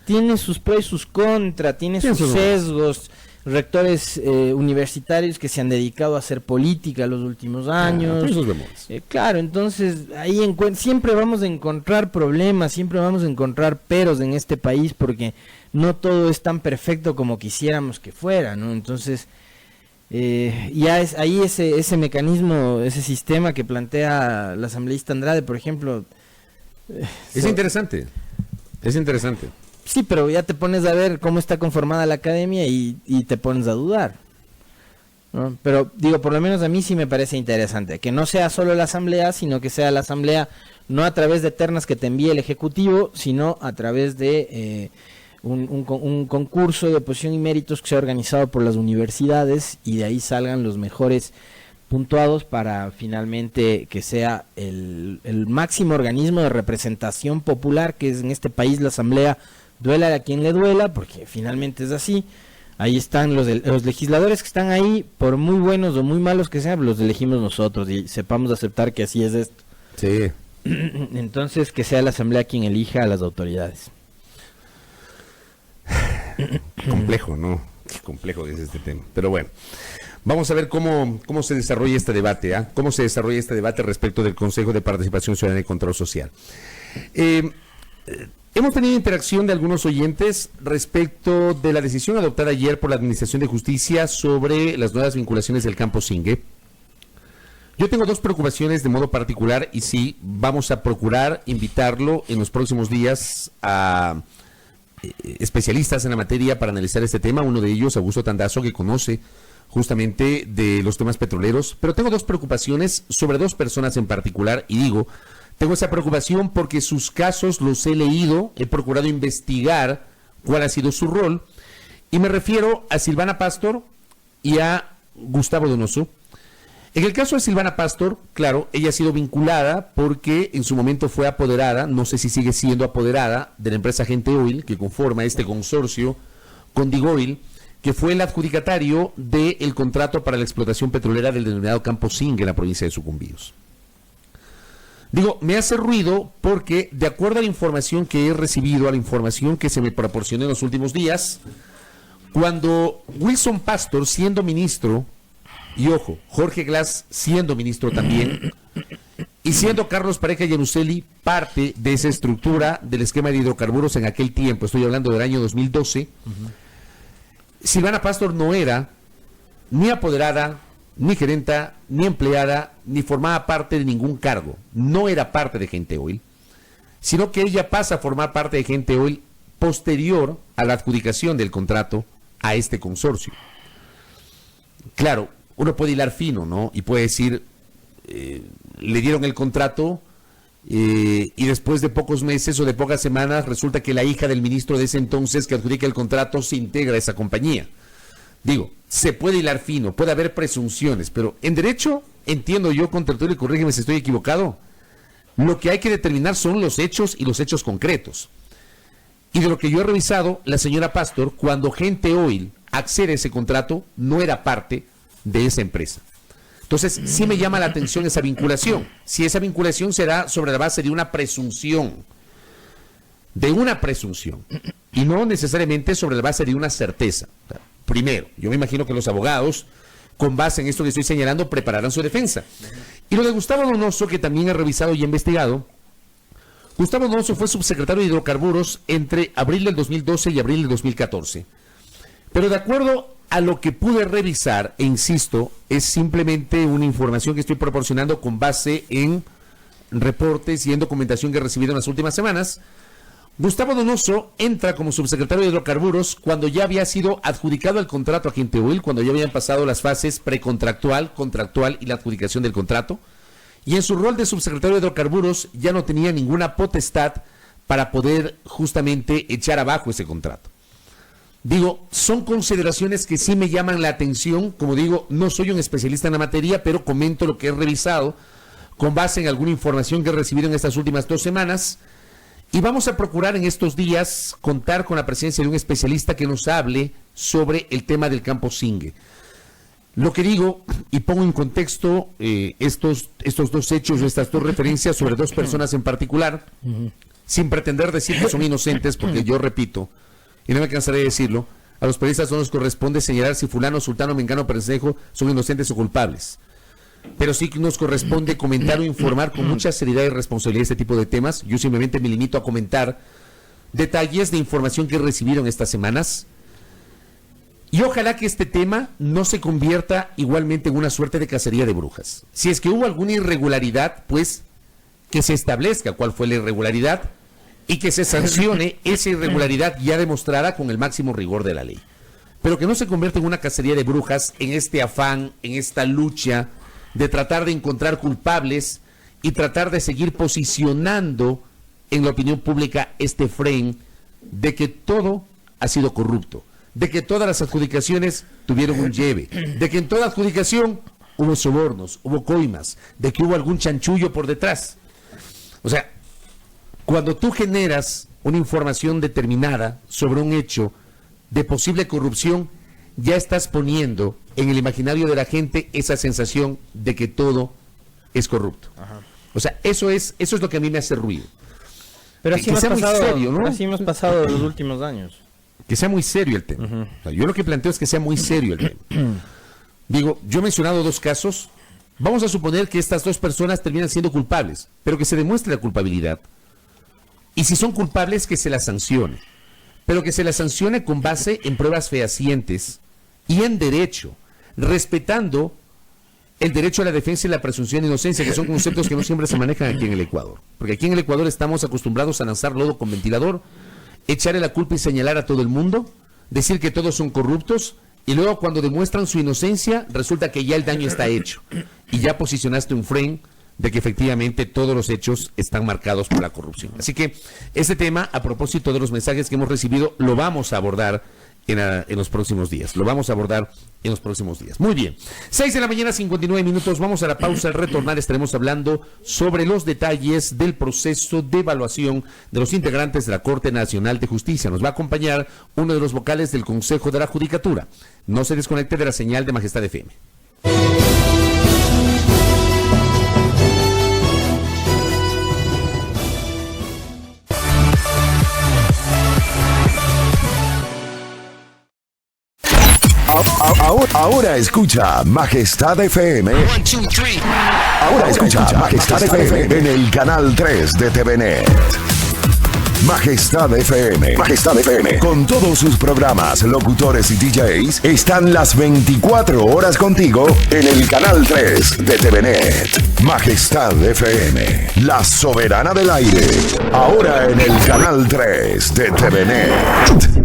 tiene sus pros y sus contras, tiene sus sesgos, rectores universitarios que se han dedicado a hacer política los últimos años. Tiene sus bemoles. Claro, entonces ahí siempre vamos a encontrar problemas, siempre vamos a encontrar peros en este país porque no todo es tan perfecto como quisiéramos que fuera, ¿no? Entonces, ya es ahí ese mecanismo, ese sistema que plantea la asambleísta Andrade, por ejemplo. Es interesante. Es interesante. Sí, pero ya te pones a ver cómo está conformada la academia y te pones a dudar, ¿no? Pero digo, por lo menos a mí sí me parece interesante que no sea solo la asamblea, sino que sea la asamblea no a través de ternas que te envíe el ejecutivo, sino a través de un concurso de oposición y méritos que sea organizado por las universidades y de ahí salgan los mejores puntuados para finalmente que sea el máximo organismo de representación popular que es en este país la asamblea, duela a quien le duela, porque finalmente es así. Ahí están los legisladores que están ahí, por muy buenos o muy malos que sean, los elegimos nosotros y sepamos aceptar que así es esto. Sí. Entonces, que sea la asamblea quien elija a las autoridades. Complejo, ¿no? Qué complejo es este tema. Pero bueno, vamos a ver cómo se desarrolla este debate, ¿ah? Cómo se desarrolla este debate respecto del Consejo de Participación Ciudadana y Control Social. Hemos tenido interacción de algunos oyentes respecto de la decisión adoptada ayer por la Administración de Justicia sobre las nuevas vinculaciones del campo Singue. Yo tengo dos preocupaciones de modo particular y sí, vamos a procurar invitarlo en los próximos días a especialistas en la materia para analizar este tema. Uno de ellos, Augusto Tandazo, que conoce justamente de los temas petroleros. Pero tengo dos preocupaciones sobre dos personas en particular y digo, tengo esa preocupación porque sus casos los he leído, he procurado investigar cuál ha sido su rol y me refiero a Silvana Pastor y a Gustavo Donoso. En el caso de Silvana Pastor, claro, ella ha sido vinculada porque en su momento fue apoderada, no sé si sigue siendo apoderada, de la empresa Gente Oil, que conforma este consorcio con Digoil, que fue el adjudicatario del contrato para la explotación petrolera del denominado Campo Singue en la provincia de Sucumbíos. Digo, me hace ruido porque, de acuerdo a la información que he recibido, a la información que se me proporcionó en los últimos días, cuando Wilson Pastor, siendo ministro, y ojo, Jorge Glass siendo ministro también, y siendo Carlos Pareja Yanuseli parte de esa estructura del esquema de hidrocarburos en aquel tiempo, estoy hablando del año 2012, Silvana Pastor no era ni apoderada, ni gerenta, ni empleada, ni formaba parte de ningún cargo. No era parte de Gente Oil, sino que ella pasa a formar parte de Gente Oil posterior a la adjudicación del contrato a este consorcio. Claro, uno puede hilar fino, ¿no? Y puede decir, le dieron el contrato y después de pocos meses o de pocas semanas resulta que la hija del ministro de ese entonces que adjudica el contrato se integra a esa compañía. Digo, se puede hilar fino, puede haber presunciones, pero en derecho, entiendo yo, contraltor, y corrígeme si estoy equivocado, lo que hay que determinar son los hechos y los hechos concretos. Y de lo que yo he revisado, la señora Pastor, cuando Gente Oil accede a ese contrato, no era parte de esa empresa. Entonces, sí me llama la atención esa vinculación. Si esa vinculación será sobre la base de una presunción, y no necesariamente sobre la base de una certeza. Primero, yo me imagino que los abogados, con base en esto que estoy señalando, prepararán su defensa. Y lo de Gustavo Donoso, que también he revisado y he investigado, Gustavo Donoso fue subsecretario de Hidrocarburos entre abril del 2012 y abril del 2014. Pero de acuerdo a lo que pude revisar, e insisto, es simplemente una información que estoy proporcionando con base en reportes y en documentación que he recibido en las últimas semanas, Gustavo Donoso entra como subsecretario de Hidrocarburos cuando ya había sido adjudicado el contrato a Gente Oil, cuando ya habían pasado las fases precontractual, contractual y la adjudicación del contrato. Y en su rol de subsecretario de Hidrocarburos ya no tenía ninguna potestad para poder justamente echar abajo ese contrato. Digo, son consideraciones que sí me llaman la atención. Como digo, no soy un especialista en la materia, pero comento lo que he revisado con base en alguna información que he recibido en estas últimas 2 semanas. Y vamos a procurar en estos días contar con la presencia de un especialista que nos hable sobre el tema del campo Zingue. Lo que digo, y pongo en contexto estos 2 hechos, estas 2 referencias sobre 2 personas en particular, sin pretender decir que son inocentes, porque yo repito, y no me cansaré de decirlo, a los periodistas no nos corresponde señalar si fulano, sultano, mengano, perencejo son inocentes o culpables. Pero sí que nos corresponde comentar o informar con mucha seriedad y responsabilidad este tipo de temas. Yo simplemente me limito a comentar detalles de información que he recibido en estas semanas. Y ojalá que este tema no se convierta igualmente en una suerte de cacería de brujas. Si es que hubo alguna irregularidad, pues que se establezca cuál fue la irregularidad y que se sancione esa irregularidad ya demostrada con el máximo rigor de la ley. Pero que no se convierta en una cacería de brujas en este afán, en esta lucha de tratar de encontrar culpables y tratar de seguir posicionando en la opinión pública este frame de que todo ha sido corrupto, de que todas las adjudicaciones tuvieron un lleve, de que en toda adjudicación hubo sobornos, hubo coimas, de que hubo algún chanchullo por detrás. O sea, cuando tú generas una información determinada sobre un hecho de posible corrupción, ya estás poniendo en el imaginario de la gente esa sensación de que todo es corrupto. Ajá. O sea, eso es lo que a mí me hace ruido. Pero así hemos pasado, serio, ¿no? Así hemos pasado los últimos años. Que sea muy serio el tema. O sea, yo lo que planteo es que sea muy serio el tema. Digo, yo he mencionado 2 casos. Vamos a suponer que estas 2 personas terminan siendo culpables, pero que se demuestre la culpabilidad. Y si son culpables, que se las sancione. Pero que se las sancione con base en pruebas fehacientes y en derecho, respetando el derecho a la defensa y la presunción de inocencia, que son conceptos que no siempre se manejan aquí en el Ecuador. Porque aquí en el Ecuador estamos acostumbrados a lanzar lodo con ventilador, echarle la culpa y señalar a todo el mundo, decir que todos son corruptos, y luego cuando demuestran su inocencia, resulta que ya el daño está hecho. Y ya posicionaste un frame de que efectivamente todos los hechos están marcados por la corrupción. Así que este tema, a propósito de los mensajes que hemos recibido, lo vamos a abordar en los próximos días. Muy bien. 6 de la mañana, 59 minutos. Vamos a la pausa. Al retornar estaremos hablando sobre los detalles del proceso de evaluación de los integrantes de la Corte Nacional de Justicia. Nos va a acompañar uno de los vocales del Consejo de la Judicatura. No se desconecte de la señal de Majestad FM. Ahora escucha Majestad FM. Ahora escucha Majestad FM en el canal 3 de TVNet. Majestad FM. Majestad FM. Con todos sus programas, locutores y DJs, están las 24 horas contigo en el canal 3 de TVNet. Majestad FM. La soberana del aire. Ahora en el canal 3 de TVNet.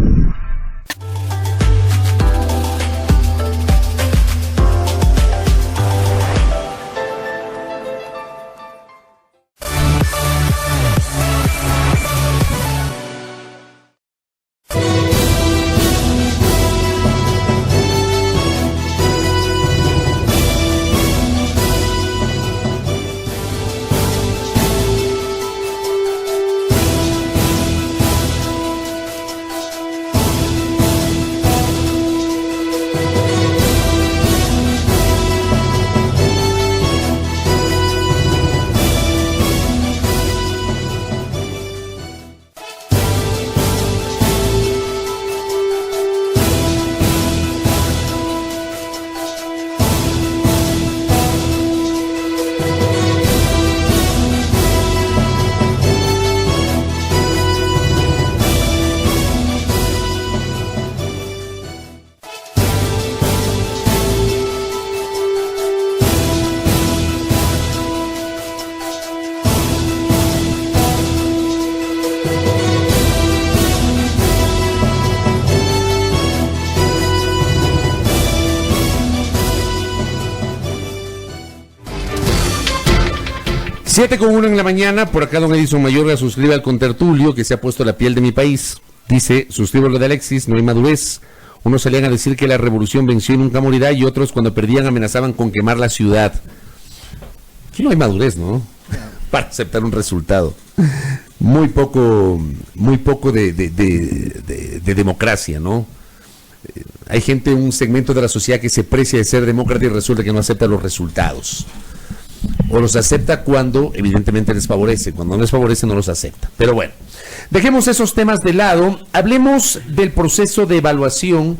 7:01 en la mañana, por acá don Edison Mayorga suscribe al contertulio que se ha puesto la piel de mi país. Dice, suscribo lo de Alexis, no hay madurez. Unos salían a decir que la revolución venció y nunca morirá, y otros cuando perdían amenazaban con quemar la ciudad. Aquí no hay madurez, ¿no? Para aceptar un resultado. Muy poco de democracia, ¿no? Hay gente, un segmento de la sociedad que se precia de ser demócrata y resulta que no acepta los resultados. O los acepta cuando evidentemente les favorece, cuando no les favorece no los acepta. Pero bueno, dejemos esos temas de lado, hablemos del proceso de evaluación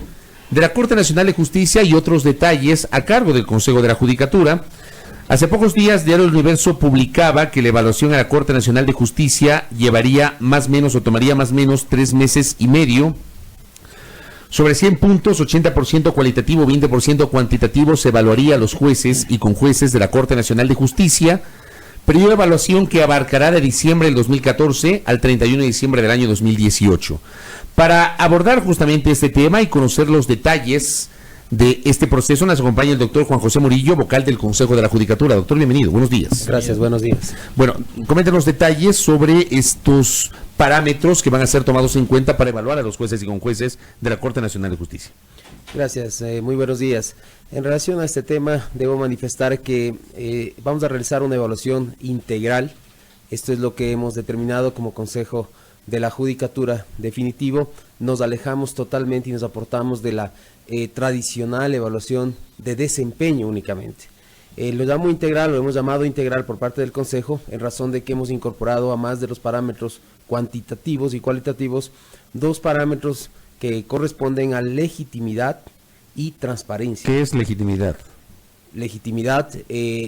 de la Corte Nacional de Justicia y otros detalles a cargo del Consejo de la Judicatura. Hace pocos días, Diario El Universo publicaba que la evaluación a la Corte Nacional de Justicia llevaría más o menos, o tomaría más o menos 3 meses y medio. Sobre 100 puntos, 80% cualitativo, 20% cuantitativo, se evaluaría a los jueces y conjueces de la Corte Nacional de Justicia, periodo de evaluación que abarcará de diciembre del 2014 al 31 de diciembre del año 2018. Para abordar justamente este tema y conocer los detalles de este proceso, nos acompaña el doctor Juan José Murillo, vocal del Consejo de la Judicatura. Doctor, bienvenido, buenos días. Gracias, buenos días. Bueno, comenten los detalles sobre estos parámetros que van a ser tomados en cuenta para evaluar a los jueces y conjueces de la Corte Nacional de Justicia. Gracias, muy buenos días. En relación a este tema, debo manifestar que vamos a realizar una evaluación integral. Esto es lo que hemos determinado como Consejo de la Judicatura definitivo. Nos alejamos totalmente y nos aportamos de la tradicional evaluación de desempeño únicamente. Lo llamo integral, lo hemos llamado integral por parte del Consejo, en razón de que hemos incorporado a más de los parámetros cuantitativos y cualitativos, 2 parámetros que corresponden a legitimidad y transparencia. ¿Qué es legitimidad? Legitimidad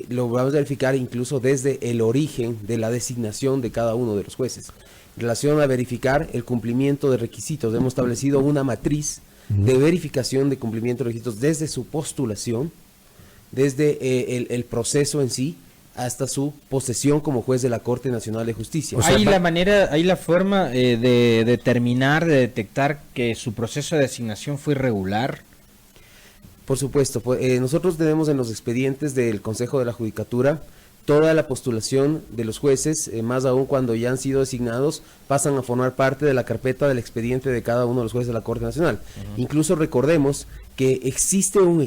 lo vamos a verificar incluso desde el origen de la designación de cada uno de los jueces. En relación a verificar el cumplimiento de requisitos, hemos establecido una matriz de verificación de cumplimiento de requisitos desde su postulación, desde el proceso en sí, hasta su posesión como juez de la Corte Nacional de Justicia. O sea, hay la forma de determinar, de detectar que su proceso de designación fue irregular. Por supuesto, nosotros tenemos en los expedientes del Consejo de la Judicatura toda la postulación de los jueces, más aún cuando ya han sido designados, pasan a formar parte de la carpeta del expediente de cada uno de los jueces de la Corte Nacional. Incluso recordemos que existe un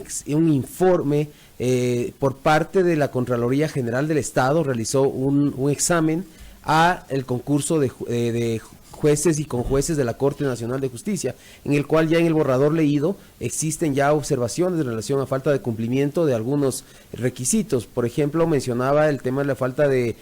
informe por parte de la Contraloría General del Estado, realizó un examen a el concurso de jueces y conjueces de la Corte Nacional de Justicia, en el cual ya en el borrador leído existen ya observaciones en relación a falta de cumplimiento de algunos requisitos. Por ejemplo, mencionaba el tema de la falta de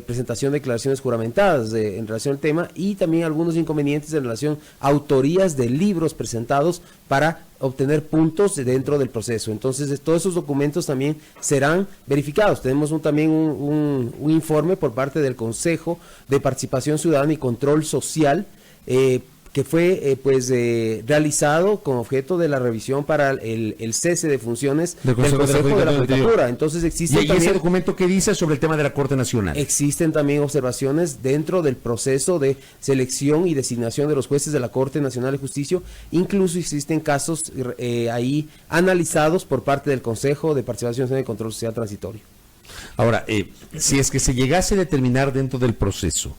presentación de declaraciones juramentadas en relación al tema, y también algunos inconvenientes en relación a autorías de libros presentados para obtener puntos dentro del proceso. Entonces, todos esos documentos también serán verificados. Tenemos también un informe por parte del Consejo de Participación Ciudadana y Control Social, que fue realizado con objeto de la revisión para el cese de funciones del Consejo de la Judicatura. Entonces existen también ese documento que dice sobre el tema de la Corte Nacional. Existen también observaciones dentro del proceso de selección y designación de los jueces de la Corte Nacional de Justicia. Incluso existen casos ahí analizados por parte del Consejo de Participación Ciudadana y Control Social Transitorio. Ahora, si es que se llegase a determinar dentro del proceso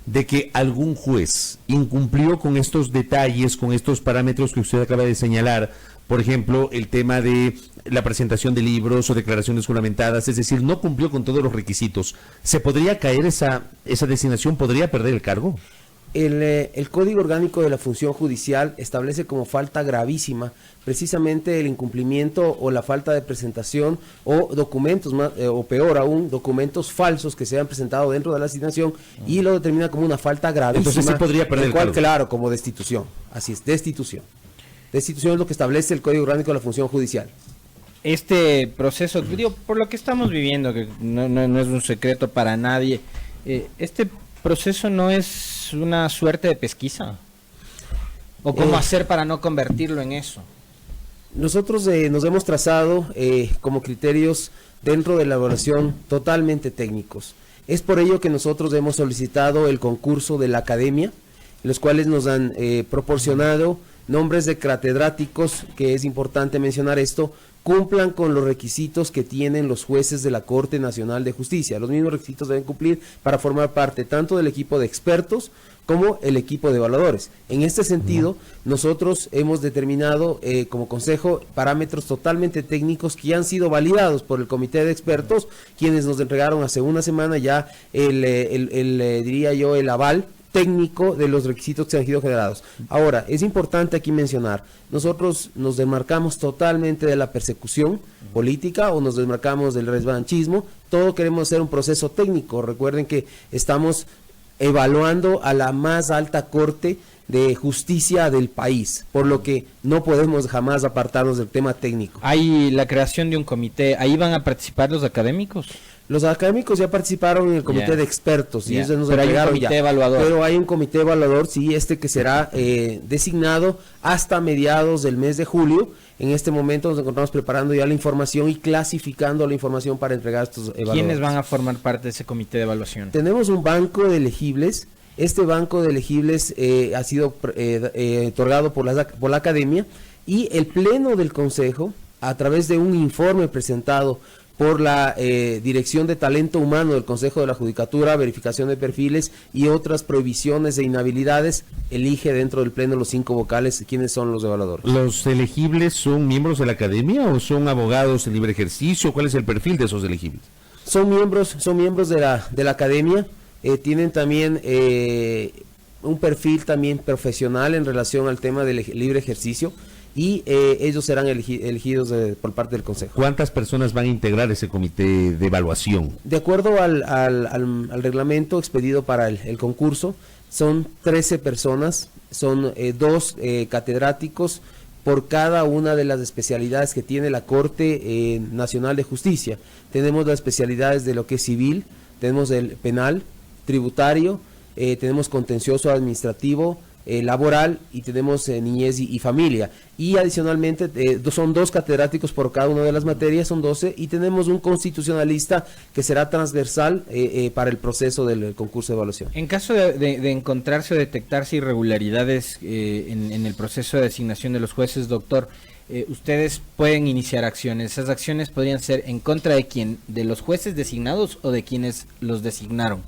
de que algún juez incumplió con estos detalles, con estos parámetros que usted acaba de señalar, por ejemplo, el tema de la presentación de libros o declaraciones juramentadas, es decir, no cumplió con todos los requisitos, ¿se podría caer esa designación? ¿Podría perder el cargo? El Código Orgánico de la Función Judicial establece como falta gravísima precisamente el incumplimiento o la falta de presentación o documentos, o peor aún, documentos falsos que se han presentado dentro de la asignación, y lo determina como una falta gravísima. Entonces sí podría perder el cargo. Claro, como destitución. Así es, destitución. Destitución es lo que establece el Código Orgánico de la Función Judicial. Este proceso, digo, por lo que estamos viviendo, que no es un secreto para nadie, este proceso no es una suerte de pesquisa. ¿O cómo hacer para no convertirlo en eso? Nosotros nos hemos trazado como criterios dentro de la evaluación totalmente técnicos. Es por ello que nosotros hemos solicitado el concurso de la academia, los cuales nos han proporcionado nombres de catedráticos, que es importante mencionar esto, cumplan con los requisitos que tienen los jueces de la Corte Nacional de Justicia. Los mismos requisitos deben cumplir para formar parte tanto del equipo de expertos como el equipo de evaluadores. En este sentido, nosotros hemos determinado como consejo parámetros totalmente técnicos que ya han sido validados por el comité de expertos, quienes nos entregaron hace una semana ya diría yo, el aval técnico de los requisitos que se han sido generados. Ahora, es importante aquí mencionar, nosotros nos desmarcamos totalmente de la persecución política o nos desmarcamos del revanchismo, todo queremos hacer un proceso técnico. Recuerden que estamos evaluando a la más alta corte de justicia del país, por lo que no podemos jamás apartarnos del tema técnico. Hay la creación de un comité, ¿ahí van a participar los académicos? Los académicos ya participaron en el comité de expertos y ellos nos pero entregaron hay un comité evaluador. Pero hay un comité evaluador, sí, que será designado hasta mediados del mes de julio. En este momento nos encontramos preparando ya la información y clasificando la información para entregar a estos evaluadores. ¿Quiénes van a formar parte de ese comité de evaluación? Tenemos un banco de elegibles. Este banco de elegibles ha sido otorgado por la academia, y el pleno del consejo, a través de un informe presentado por la Dirección de Talento Humano del Consejo de la Judicatura, verificación de perfiles y otras prohibiciones e inhabilidades, elige dentro del pleno los 5 vocales quiénes son los evaluadores. ¿Los elegibles son miembros de la academia o son abogados en libre ejercicio? ¿Cuál es el perfil de esos elegibles? Son miembros de la academia, tienen también un perfil también profesional en relación al tema del libre ejercicio, y ellos serán elegidos por parte del Consejo. ¿Cuántas personas van a integrar ese comité de evaluación? De acuerdo al reglamento expedido para el concurso, son 13 personas, son 2 catedráticos por cada una de las especialidades que tiene la Corte Nacional de Justicia. Tenemos las especialidades de lo que es civil, tenemos el penal, tributario, tenemos contencioso administrativo, laboral, y tenemos niñez y familia, y adicionalmente son 2 catedráticos por cada una de las materias, son 12, y tenemos un constitucionalista que será transversal para el proceso del concurso de evaluación. En caso de encontrarse o detectarse irregularidades en el proceso de designación de los jueces, doctor, ustedes pueden iniciar acciones. ¿Esas acciones podrían ser en contra de quién? ¿De los jueces designados o de quienes los designaron?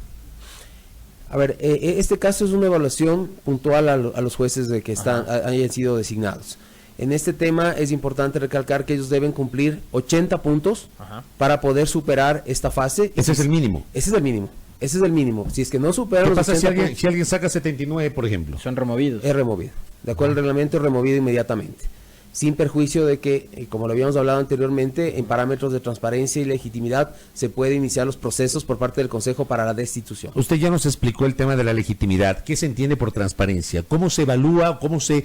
A ver, este caso es una evaluación puntual a los jueces de que hayan sido designados. En este tema es importante recalcar que ellos deben cumplir 80 puntos para poder superar esta fase. ¿Ese es el mínimo? Ese es el mínimo. Si es que no superan ¿Qué los pasa 80 si alguien saca 79, por ejemplo? Son removidos. Es removido. De acuerdo al reglamento, es removido inmediatamente, sin perjuicio de que, como lo habíamos hablado anteriormente, en parámetros de transparencia y legitimidad se puede iniciar los procesos por parte del Consejo para la destitución. Usted ya nos explicó el tema de la legitimidad. ¿Qué se entiende por transparencia? ¿Cómo se evalúa, cómo se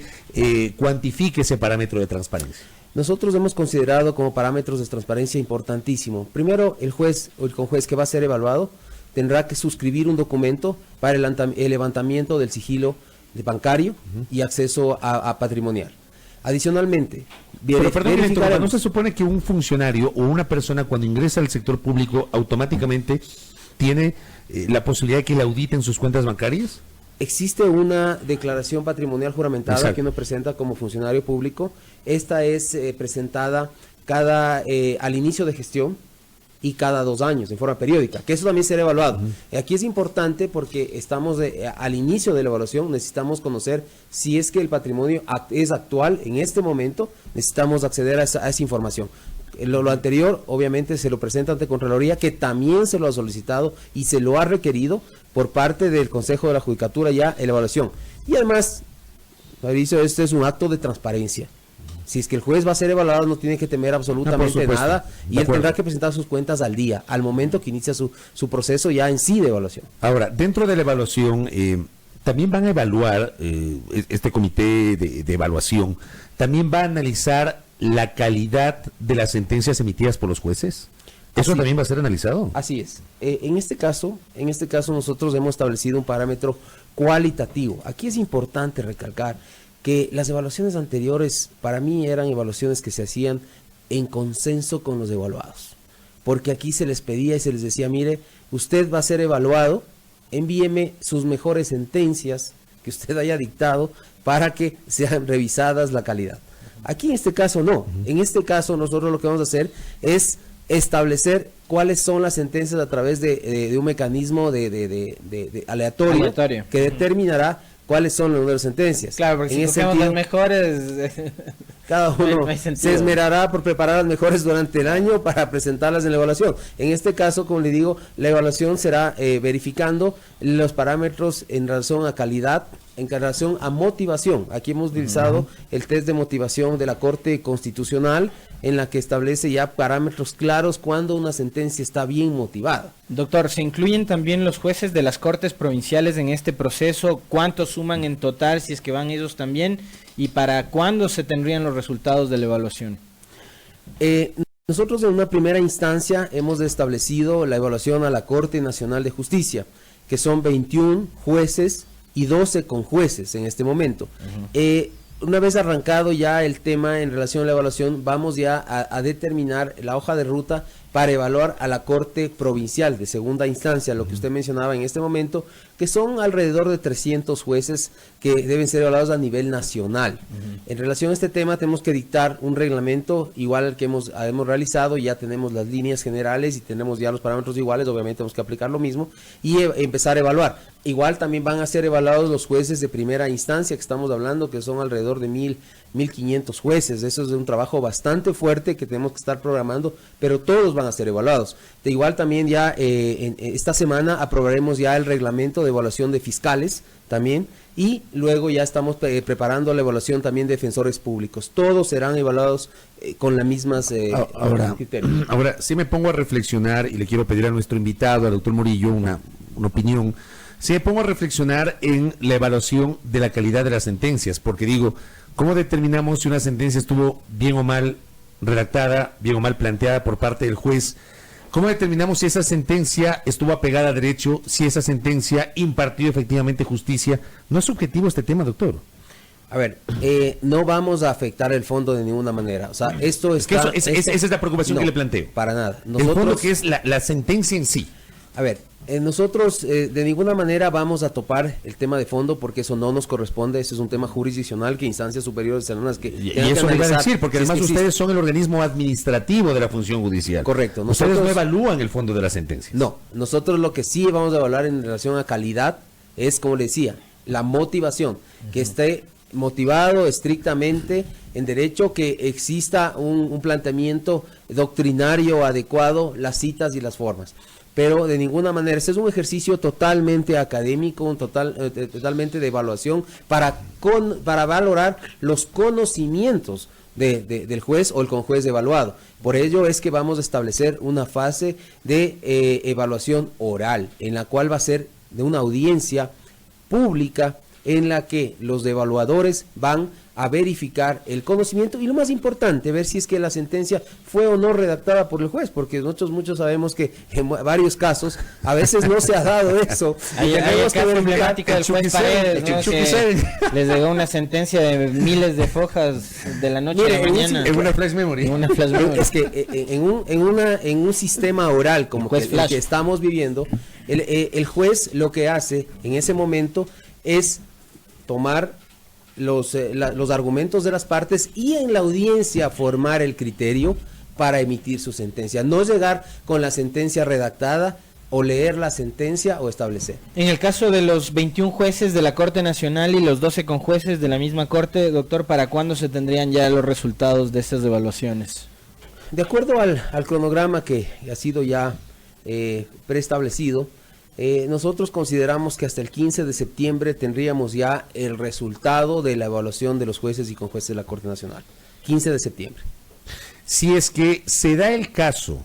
cuantifica ese parámetro de transparencia? Nosotros hemos considerado como parámetros de transparencia importantísimo. Primero, el juez o el conjuez que va a ser evaluado tendrá que suscribir un documento para el levantamiento del sigilo bancario y acceso a patrimonial. Adicionalmente, pero perdón, ¿no se supone que un funcionario o una persona cuando ingresa al sector público automáticamente tiene la posibilidad de que le auditen sus cuentas bancarias? Existe una declaración patrimonial juramentada. Exacto. Que uno presenta como funcionario público. Esta es presentada al inicio de gestión y cada 2 años, en forma periódica, que eso también será evaluado. Aquí es importante porque estamos al inicio de la evaluación, necesitamos conocer si es que el patrimonio es actual en este momento, necesitamos acceder a esa información. Lo anterior, obviamente, se lo presenta ante Contraloría, que también se lo ha solicitado y se lo ha requerido por parte del Consejo de la Judicatura ya en la evaluación. Y además, Fabricio, este es un acto de transparencia. Si es que el juez va a ser evaluado, no tiene que temer absolutamente nada, y él tendrá que presentar sus cuentas al día, al momento que inicia su proceso ya en sí de evaluación. Ahora, dentro de la evaluación, también van a evaluar, este comité de evaluación, también va a analizar la calidad de las sentencias emitidas por los jueces. ¿Eso también va a ser analizado? Así es. En este caso nosotros hemos establecido un parámetro cualitativo. Aquí es importante recalcar que las evaluaciones anteriores para mí eran evaluaciones que se hacían en consenso con los evaluados, porque aquí se les pedía y se les decía, mire, usted va a ser evaluado, envíeme sus mejores sentencias que usted haya dictado para que sean revisadas la calidad. Aquí en este caso no. En este caso nosotros lo que vamos a hacer es establecer cuáles son las sentencias a través de un mecanismo de aleatorio que determinará cuáles son los números de sentencias. Claro, porque en si ese cogemos sentido, las mejores... cada uno no hay sentido. se esmerará por preparar las mejores durante el año para presentarlas en la evaluación. En este caso, como le digo, la evaluación será verificando los parámetros en relación a calidad, en relación a motivación. Aquí hemos utilizado el test de motivación de la Corte Constitucional, en la que establece ya parámetros claros cuando una sentencia está bien motivada. Doctor, ¿se incluyen también los jueces de las Cortes Provinciales en este proceso? ¿Cuántos suman en total, si es que van ellos también? ¿Y para cuándo se tendrían los resultados de la evaluación? Nosotros en una primera instancia hemos establecido la evaluación a la Corte Nacional de Justicia, que son 21 jueces y 12 conjueces en este momento. Una vez arrancado ya el tema en relación a la evaluación, vamos ya a determinar la hoja de ruta para evaluar a la Corte Provincial de segunda instancia, lo que usted mencionaba en este momento, que son alrededor de 300 jueces que deben ser evaluados a nivel nacional. En relación a este tema tenemos que dictar un reglamento igual al que hemos realizado, ya tenemos las líneas generales y tenemos ya los parámetros iguales, obviamente tenemos que aplicar lo mismo y empezar a evaluar. Igual también van a ser evaluados los jueces de primera instancia que estamos hablando, que son alrededor de 1.500 jueces. Eso es un trabajo bastante fuerte que tenemos que estar programando, pero todos van a ser evaluados. De igual también ya en esta semana aprobaremos ya el reglamento de evaluación de fiscales también, y luego ya estamos preparando la evaluación también de defensores públicos. Todos serán evaluados con las mismas criterios. Ahora, sí me pongo a reflexionar y le quiero pedir a nuestro invitado, al doctor Murillo, una opinión. Sí me pongo a reflexionar en la evaluación de la calidad de las sentencias, porque digo, ¿cómo determinamos si una sentencia estuvo bien o mal redactada, bien o mal planteada por parte del juez? ¿Cómo determinamos si esa sentencia estuvo apegada a derecho, si esa sentencia impartió efectivamente justicia? No es subjetivo este tema, doctor. A ver, no vamos a afectar el fondo de ninguna manera. O sea, esto es... esa es la preocupación que le planteo. Para nada. El fondo, que es la sentencia en sí. A ver, nosotros de ninguna manera vamos a topar el tema de fondo, porque eso no nos corresponde. Eso es un tema jurisdiccional que instancias superiores serán las que y eso le iba a decir, porque además ustedes son el organismo administrativo de la función judicial. Correcto. Ustedes no evalúan el fondo de las sentencias. No, nosotros lo que sí vamos a evaluar en relación a calidad es, como le decía, la motivación, que esté motivado estrictamente en derecho, que exista un planteamiento doctrinario adecuado, las citas y las formas. Pero de ninguna manera, este es un ejercicio totalmente académico, totalmente de evaluación para valorar los conocimientos del juez o el conjuez evaluado. Por ello es que vamos a establecer una fase de evaluación oral, en la cual va a ser de una audiencia pública, en la que los evaluadores van a verificar el conocimiento y, lo más importante, ver si es que la sentencia fue o no redactada por el juez, porque nosotros muchos sabemos que en varios casos a veces no se ha dado eso. Hay caso emblemático del juez Paredes, ¿no? Que les llegó una sentencia de miles de fojas de la noche a la mañana. En una flash memory. Es que en un sistema oral como el que estamos viviendo, el juez lo que hace en ese momento es tomar los argumentos de las partes y en la audiencia formar el criterio para emitir su sentencia. No llegar con la sentencia redactada o leer la sentencia o establecer. En el caso de los 21 jueces de la Corte Nacional y los 12 conjueces de la misma Corte, doctor, ¿para cuándo se tendrían ya los resultados de estas evaluaciones? De acuerdo al cronograma que ha sido ya preestablecido, nosotros consideramos que hasta el 15 de septiembre tendríamos ya el resultado de la evaluación de los jueces y conjueces de la Corte Nacional. 15 de septiembre. Si es que se da el caso,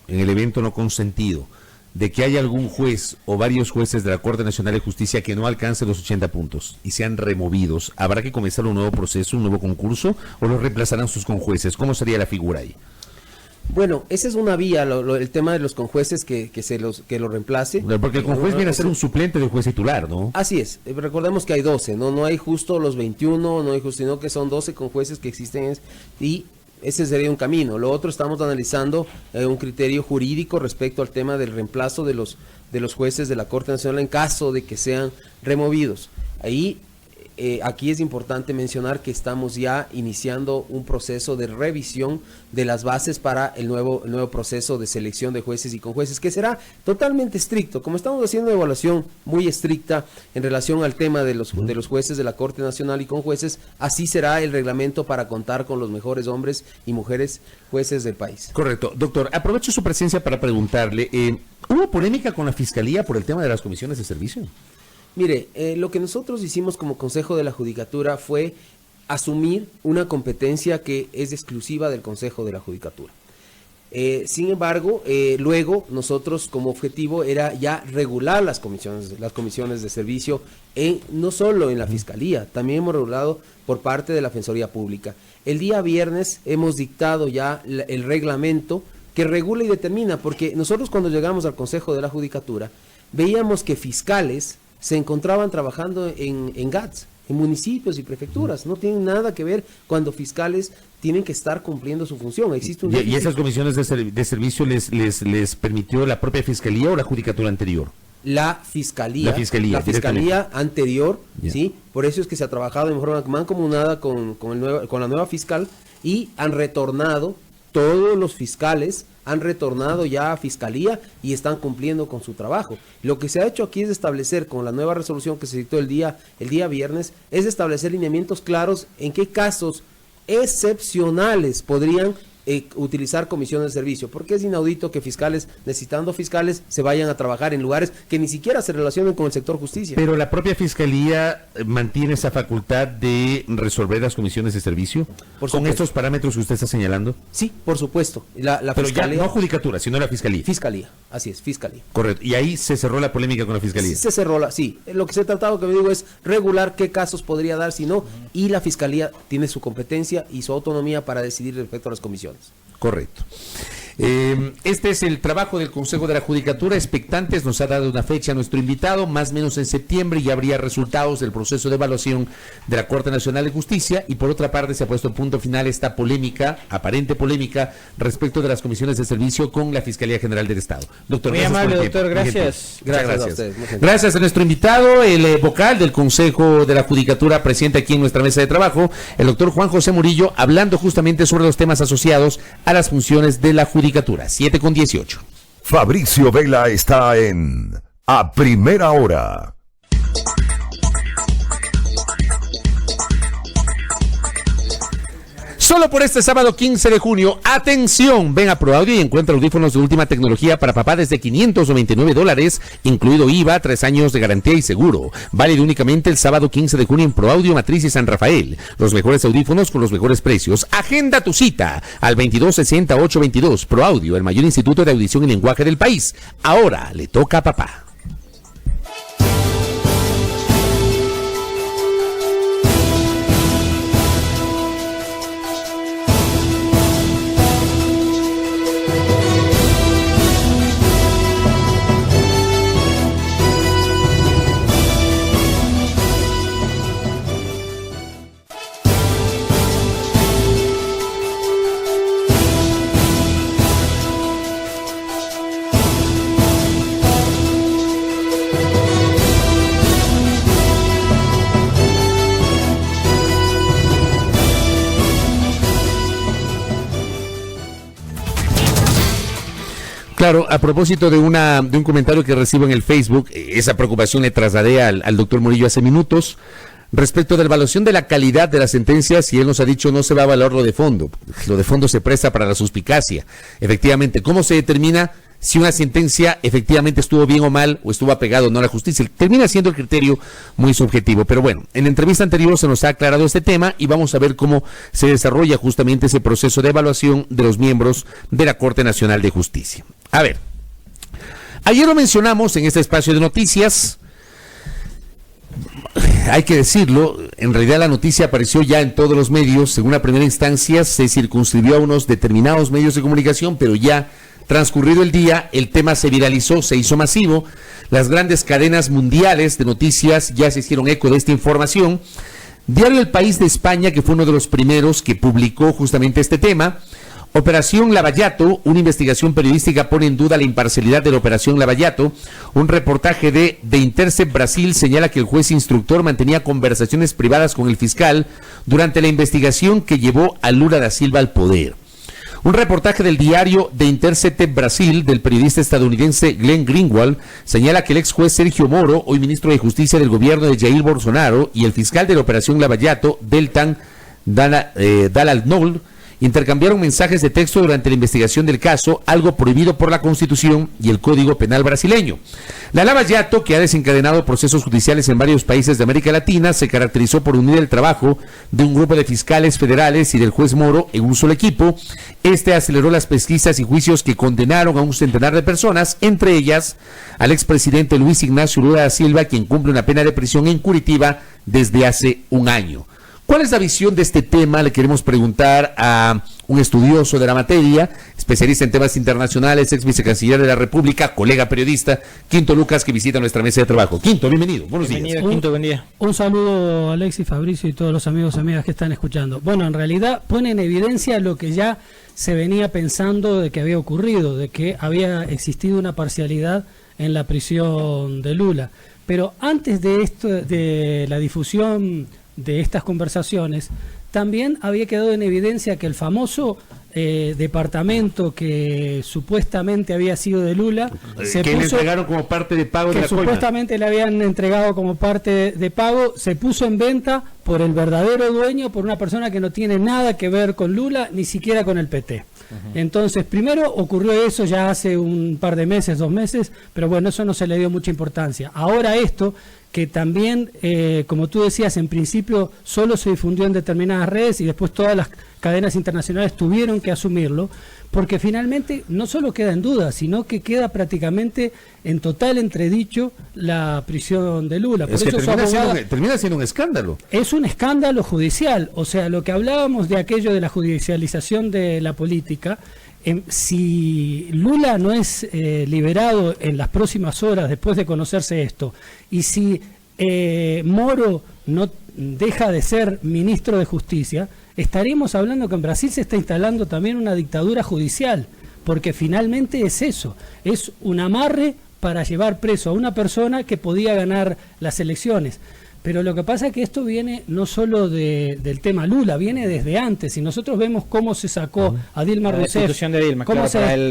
en el evento no consentido, de que haya algún juez o varios jueces de la Corte Nacional de Justicia que no alcance los 80 puntos y sean removidos, ¿habrá que comenzar un nuevo proceso, un nuevo concurso, o los reemplazarán sus conjueces? ¿Cómo sería la figura ahí? Bueno, esa es una vía, el tema de los conjueces que lo reemplace. Porque el conjuez viene a ser un suplente del juez titular, ¿no? Así es, recordemos que hay 12, no hay justo los 21, no hay justo, sino que son 12 conjueces que existen y ese sería un camino. Lo otro, estamos analizando un criterio jurídico respecto al tema del reemplazo de los jueces de la Corte Nacional en caso de que sean removidos. Ahí aquí es importante mencionar que estamos ya iniciando un proceso de revisión de las bases para el nuevo proceso de selección de jueces y conjueces, que será totalmente estricto. Como estamos haciendo una evaluación muy estricta en relación al tema de los jueces de la Corte Nacional y conjueces, así será el reglamento para contar con los mejores hombres y mujeres jueces del país. Correcto. Doctor, aprovecho su presencia para preguntarle, ¿hubo polémica con la Fiscalía por el tema de las comisiones de servicio? Mire, lo que nosotros hicimos como Consejo de la Judicatura fue asumir una competencia que es exclusiva del Consejo de la Judicatura. Sin embargo, luego nosotros como objetivo era ya regular las comisiones de servicio, no solo en la Fiscalía, también hemos regulado por parte de la Defensoría Pública. El día viernes hemos dictado ya el reglamento que regula y determina, porque nosotros cuando llegamos al Consejo de la Judicatura veíamos que fiscales se encontraban trabajando en GATS, en municipios y prefecturas. No tienen nada que ver cuando fiscales tienen que estar cumpliendo su función. Existe un ¿Y esas comisiones de servicio les permitió la propia Fiscalía o la Judicatura anterior? La Fiscalía anterior, yeah. ¿Sí? Por eso es que se ha trabajado de forma mancomunada con la nueva fiscal, y han retornado, todos los fiscales han retornado ya a Fiscalía y están cumpliendo con su trabajo. Lo que se ha hecho aquí es establecer, con la nueva resolución que se dictó el día viernes, es establecer lineamientos claros en qué casos excepcionales podrían utilizar comisiones de servicio, porque es inaudito que fiscales, necesitando fiscales, se vayan a trabajar en lugares que ni siquiera se relacionen con el sector justicia. Pero la propia Fiscalía mantiene esa facultad de resolver las comisiones de servicio con estos parámetros que usted está señalando. Sí, por supuesto. La Pero Fiscalía, ya no Judicatura, sino la Fiscalía. Fiscalía, así es, Fiscalía. Correcto. Y ahí se cerró la polémica con la Fiscalía. Sí, se cerró sí. Lo que se ha tratado, que me digo, es regular qué casos podría dar, si no, y la Fiscalía tiene su competencia y su autonomía para decidir respecto a las comisiones. Correcto. Este es el trabajo del Consejo de la Judicatura. Expectantes, nos ha dado una fecha nuestro invitado, más o menos en septiembre ya habría resultados del proceso de evaluación de la Corte Nacional de Justicia, y por otra parte se ha puesto punto final esta aparente polémica respecto de las comisiones de servicio con la Fiscalía General del Estado. Doctor, muy amable, doctor, gracias. Gracias a ustedes. Gracias a nuestro invitado, el vocal del Consejo de la Judicatura presente aquí en nuestra mesa de trabajo, el doctor Juan José Murillo, hablando justamente sobre los temas asociados a las funciones de la Judicatura. 7:18. Fabricio Vela está en A Primera Hora. Solo por este sábado 15 de junio, atención, ven a ProAudio y encuentra audífonos de última tecnología para papá desde $599, incluido IVA, 3 años de garantía y seguro. Válido únicamente el sábado 15 de junio en ProAudio Matriz y San Rafael. Los mejores audífonos con los mejores precios. Agenda tu cita al 2260-822. ProAudio, el mayor instituto de audición y lenguaje del país. Ahora le toca a papá. Claro, a propósito de un comentario que recibo en el Facebook, esa preocupación le trasladé al doctor Murillo hace minutos, respecto de la evaluación de la calidad de las sentencias, y él nos ha dicho no se va a evaluar lo de fondo. Lo de fondo se presta para la suspicacia. Efectivamente, ¿cómo se determina si una sentencia efectivamente estuvo bien o mal, o estuvo apegado o no a la justicia? Termina siendo el criterio muy subjetivo. Pero bueno, en la entrevista anterior se nos ha aclarado este tema y vamos a ver cómo se desarrolla justamente ese proceso de evaluación de los miembros de la Corte Nacional de Justicia. A ver, ayer lo mencionamos en este espacio de noticias. Hay que decirlo, en realidad la noticia apareció ya en todos los medios. En una primera instancia se circunscribió a unos determinados medios de comunicación, pero ya transcurrido el día, el tema se viralizó, se hizo masivo. Las grandes cadenas mundiales de noticias ya se hicieron eco de esta información. Diario El País de España, que fue uno de los primeros que publicó justamente este tema, Operación Lavallato, una investigación periodística pone en duda la imparcialidad de la Operación Lavallato. Un reportaje de Intercept Brasil señala que el juez instructor mantenía conversaciones privadas con el fiscal durante la investigación que llevó a Lula da Silva al poder. Un reportaje del diario The Intercept Brasil del periodista estadounidense Glenn Greenwald señala que el ex juez Sergio Moro, hoy ministro de Justicia del gobierno de Jair Bolsonaro, y el fiscal de la Operación Lavallato, Deltan Dalal Noll, intercambiaron mensajes de texto durante la investigación del caso, algo prohibido por la Constitución y el Código Penal brasileño. La Lavallato, que ha desencadenado procesos judiciales en varios países de América Latina, se caracterizó por unir el trabajo de un grupo de fiscales federales y del juez Moro en un solo equipo. Este aceleró las pesquisas y juicios que condenaron a un centenar de personas, entre ellas al expresidente Luis Ignacio Lula da Silva, quien cumple una pena de prisión en Curitiba desde hace un año. ¿Cuál es la visión de este tema? Le queremos preguntar a un estudioso de la materia, especialista en temas internacionales, ex vicecanciller de la República, colega periodista, Quinto Lucas, que visita nuestra mesa de trabajo. Quinto, bienvenido. Buenos días. Quinto, buen día. Un saludo a Alexis, Fabricio y todos los amigos y amigas que están escuchando. Bueno, en realidad pone en evidencia lo que ya se venía pensando de que había ocurrido, de que había existido una parcialidad en la prisión de Lula. Pero antes de esto, de la difusión de estas conversaciones, también había quedado en evidencia que el famoso departamento que supuestamente había sido de Lula, que le entregaron como parte de pago de la coima, supuestamente le habían entregado como parte de pago, se puso en venta por el verdadero dueño, por una persona que no tiene nada que ver con Lula, ni siquiera con el PT. Entonces, primero ocurrió eso ya hace un par de meses, 2 meses, pero bueno, eso no se le dio mucha importancia. Ahora esto, que también, como tú decías, en principio solo se difundió en determinadas redes y después todas las cadenas internacionales tuvieron que asumirlo, porque finalmente no solo queda en duda, sino que queda prácticamente en total entredicho la prisión de Lula. Por es que eso termina siendo un escándalo. Es un escándalo judicial, o sea, lo que hablábamos de aquello de la judicialización de la política, si Lula no es liberado en las próximas horas después de conocerse esto, y si Moro no deja de ser ministro de Justicia, estaríamos hablando que en Brasil se está instalando también una dictadura judicial, porque finalmente es eso, es un amarre para llevar preso a una persona que podía ganar las elecciones. Pero lo que pasa es que esto viene no solo del tema Lula, viene desde antes. Y nosotros vemos cómo se sacó a Dilma Rousseff. La institución de Dilma, claro,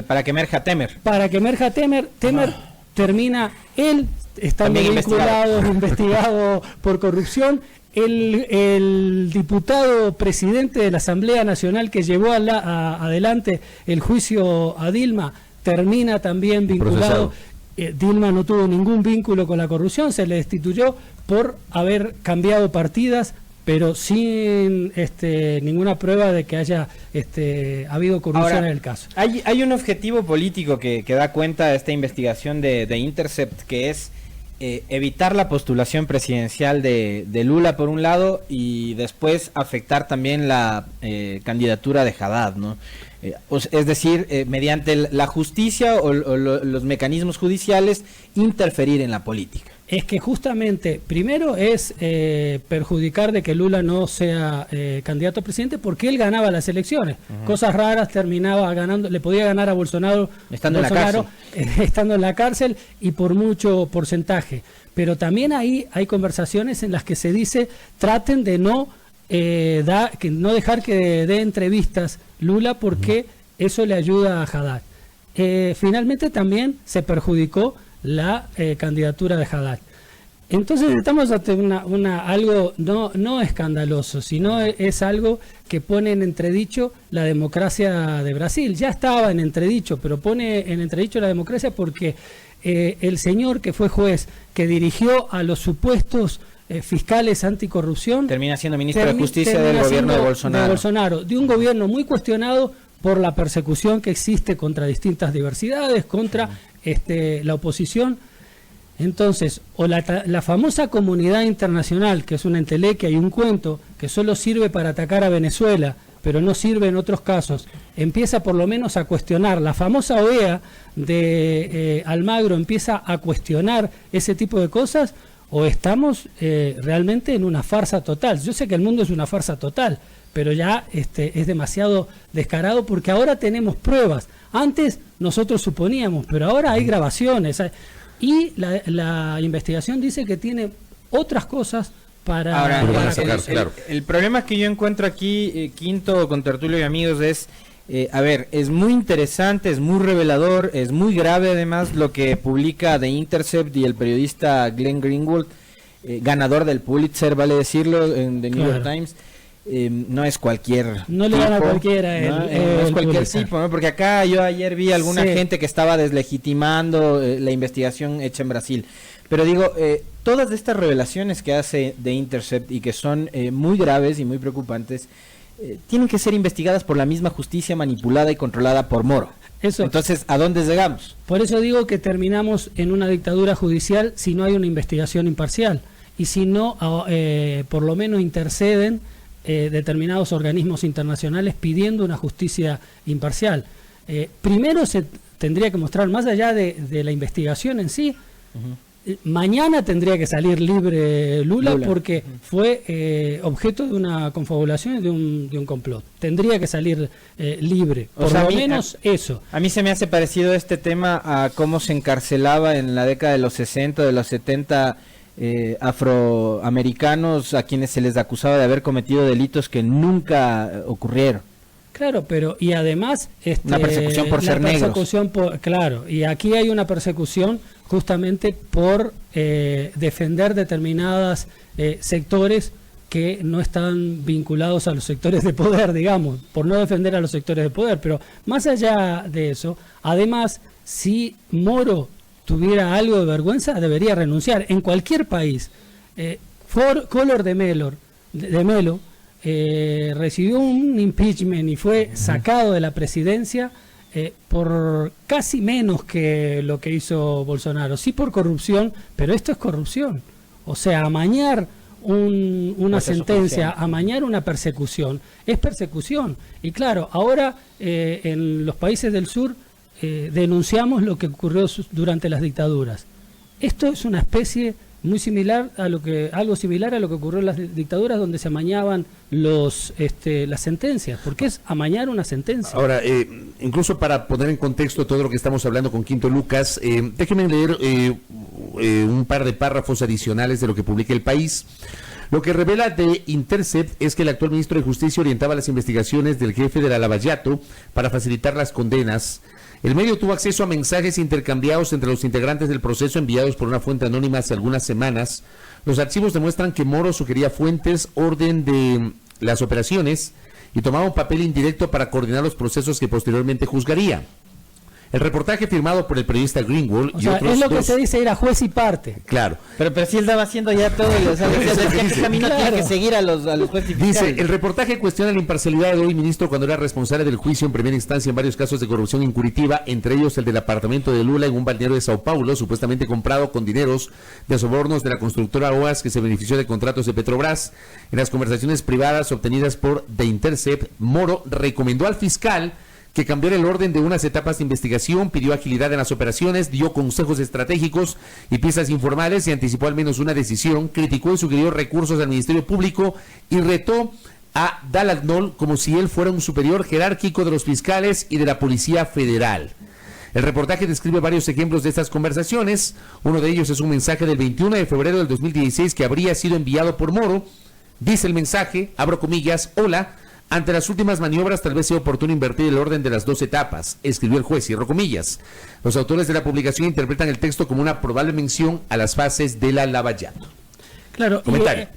para que emerja Temer. Para que emerja Temer. Temer termina él estando investigado por corrupción. El diputado presidente de la Asamblea Nacional que llevó adelante el juicio a Dilma termina también vinculado. Dilma no tuvo ningún vínculo con la corrupción, se le destituyó por haber cambiado partidas, pero sin ninguna prueba de que haya habido corrupción. Ahora, en el caso. Hay un objetivo político que da cuenta de esta investigación de Intercept, que es evitar la postulación presidencial de Lula por un lado y después afectar también la candidatura de Haddad, ¿no? Es decir, mediante la justicia o los mecanismos judiciales interferir en la política. Es que justamente, primero es perjudicar de que Lula no sea candidato a presidente porque él ganaba las elecciones. Cosas raras, terminaba ganando, le podía ganar a Bolsonaro estando en la cárcel y por mucho porcentaje. Pero también ahí hay conversaciones en las que se dice traten de no dejar que dé entrevistas Lula porque eso le ayuda a Haddad. Finalmente también se perjudicó la candidatura de Haddad. Entonces estamos ante algo no escandaloso, sino es algo que pone en entredicho la democracia de Brasil. Ya estaba en entredicho, pero pone en entredicho la democracia porque el señor que fue juez, que dirigió a los supuestos fiscales anticorrupción, termina siendo ministro de Justicia del gobierno de Bolsonaro. De un gobierno muy cuestionado por la persecución que existe contra distintas diversidades, contra la oposición. Entonces, o la famosa comunidad internacional, que es una entelequia y un cuento que solo sirve para atacar a Venezuela, pero no sirve en otros casos, empieza por lo menos a cuestionar. La famosa OEA de Almagro empieza a cuestionar ese tipo de cosas, o estamos realmente en una farsa total. Yo sé que el mundo es una farsa total, pero ya es demasiado descarado porque ahora tenemos pruebas. Antes nosotros suponíamos, pero ahora hay grabaciones. Y la investigación dice que tiene otras cosas para... Ahora, sacar, claro. El problema que yo encuentro aquí, Quinto, con Tertulio y amigos, es... a ver, es muy interesante, es muy revelador, es muy grave además lo que publica The Intercept y el periodista Glenn Greenwald, ganador del Pulitzer, vale decirlo, en The New York Times. No es cualquier no le dan a cualquiera no es cualquier tipo, ¿no? Porque acá yo ayer vi alguna gente que estaba deslegitimando la investigación hecha en Brasil, pero digo, todas estas revelaciones que hace The Intercept y que son muy graves y muy preocupantes, tienen que ser investigadas por la misma justicia manipulada y controlada por Moro. Eso. Entonces, ¿a dónde llegamos? Por eso digo que terminamos en una dictadura judicial si no hay una investigación imparcial y si no, por lo menos interceden determinados organismos internacionales pidiendo una justicia imparcial. Primero se tendría que mostrar, más allá de la investigación en sí, mañana tendría que salir libre Lula. Porque fue objeto de una confabulación y de un complot. Tendría que salir libre, por lo menos eso. A mí se me hace parecido este tema a cómo se encarcelaba en la década de los 60, de los 70... afroamericanos a quienes se les acusaba de haber cometido delitos que nunca ocurrieron. Claro, pero y además una persecución por ser negros. Claro, y aquí hay una persecución justamente por defender determinados sectores que no están vinculados a los sectores de poder, digamos, por no defender a los sectores de poder. Pero más allá de eso, además, si Moro tuviera algo de vergüenza, debería renunciar. En cualquier país, Collor de Mello recibió un impeachment y fue sacado de la presidencia por casi menos que lo que hizo Bolsonaro. Sí por corrupción, pero esto es corrupción. O sea, amañar una sentencia, amañar una persecución, es persecución. Y claro, ahora en los países del sur denunciamos lo que ocurrió durante las dictaduras. Esto es una especie muy similar a algo similar a lo que ocurrió en las dictaduras, donde se amañaban las sentencias, porque es amañar una sentencia. Ahora, incluso para poner en contexto todo lo que estamos hablando con Quinto Lucas, déjenme leer un par de párrafos adicionales de lo que publica El País. Lo que revela The Intercept es que el actual ministro de Justicia orientaba las investigaciones del jefe de la Lava Jato para facilitar las condenas. El medio tuvo acceso a mensajes intercambiados entre los integrantes del proceso enviados por una fuente anónima hace algunas semanas. Los archivos demuestran que Moro sugería fuentes, orden de las operaciones y tomaba un papel indirecto para coordinar los procesos que posteriormente juzgaría. El reportaje firmado por el periodista Greenwald o sea, es lo que se dice, era juez y parte. Claro. Pero si él estaba haciendo ya todo, ¿qué camino tiene que seguir a los jueces y fiscales? Dice, el reportaje cuestiona la imparcialidad del hoy ministro cuando era responsable del juicio en primera instancia en varios casos de corrupción en Curitiba, entre ellos el del apartamento de Lula en un balneario de Sao Paulo, supuestamente comprado con dineros de sobornos de la constructora OAS que se benefició de contratos de Petrobras. En las conversaciones privadas obtenidas por The Intercept, Moro recomendó al fiscal que cambiara el orden de unas etapas de investigación, pidió agilidad en las operaciones, dio consejos estratégicos y piezas informales y anticipó al menos una decisión, criticó y sugirió recursos al Ministerio Público y retó a Dalagnol como si él fuera un superior jerárquico de los fiscales y de la Policía Federal. El reportaje describe varios ejemplos de estas conversaciones. Uno de ellos es un mensaje del 21 de febrero del 2016 que habría sido enviado por Moro. Dice el mensaje, abro comillas, hola, ante las últimas maniobras tal vez sea oportuno invertir el orden de las dos etapas, escribió el juez, cierro comillas. Los autores de la publicación interpretan el texto como una probable mención a las fases de la Lava Jato. Claro,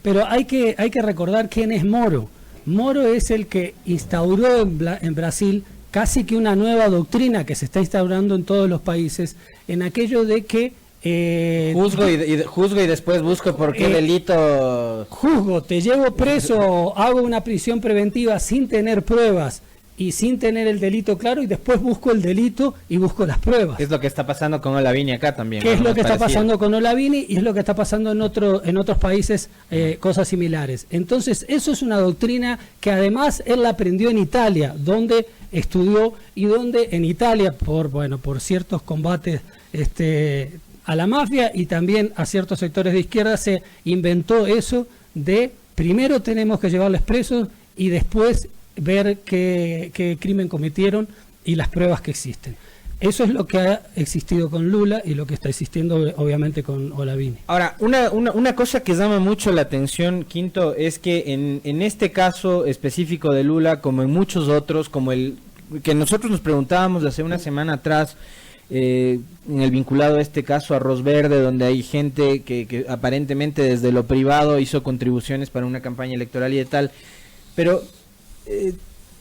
pero hay que recordar quién es Moro. Moro es el que instauró en Brasil casi que una nueva doctrina que se está instaurando en todos los países, en aquello de que juzgo y después busco por qué delito. Juzgo, te llevo preso, hago una prisión preventiva sin tener pruebas y sin tener el delito claro, y después busco el delito y busco las pruebas. Es lo que está pasando con Olavini acá también. ¿Qué es lo que está pasando con Olavini? Y es lo que está pasando en otros países, cosas similares. Entonces, eso es una doctrina que además él la aprendió en Italia, donde estudió y donde en Italia, por ciertos combates a la mafia y también a ciertos sectores de izquierda, se inventó eso de primero tenemos que llevarles presos y después ver qué crimen cometieron y las pruebas que existen. Eso es lo que ha existido con Lula y lo que está existiendo obviamente con Olavini. Ahora, una cosa que llama mucho la atención, Quinto, es que en este caso específico de Lula, como en muchos otros, como el que nosotros nos preguntábamos hace una semana atrás, en el vinculado a este caso Arroz Verde, donde hay gente que aparentemente desde lo privado hizo contribuciones para una campaña electoral y de tal, pero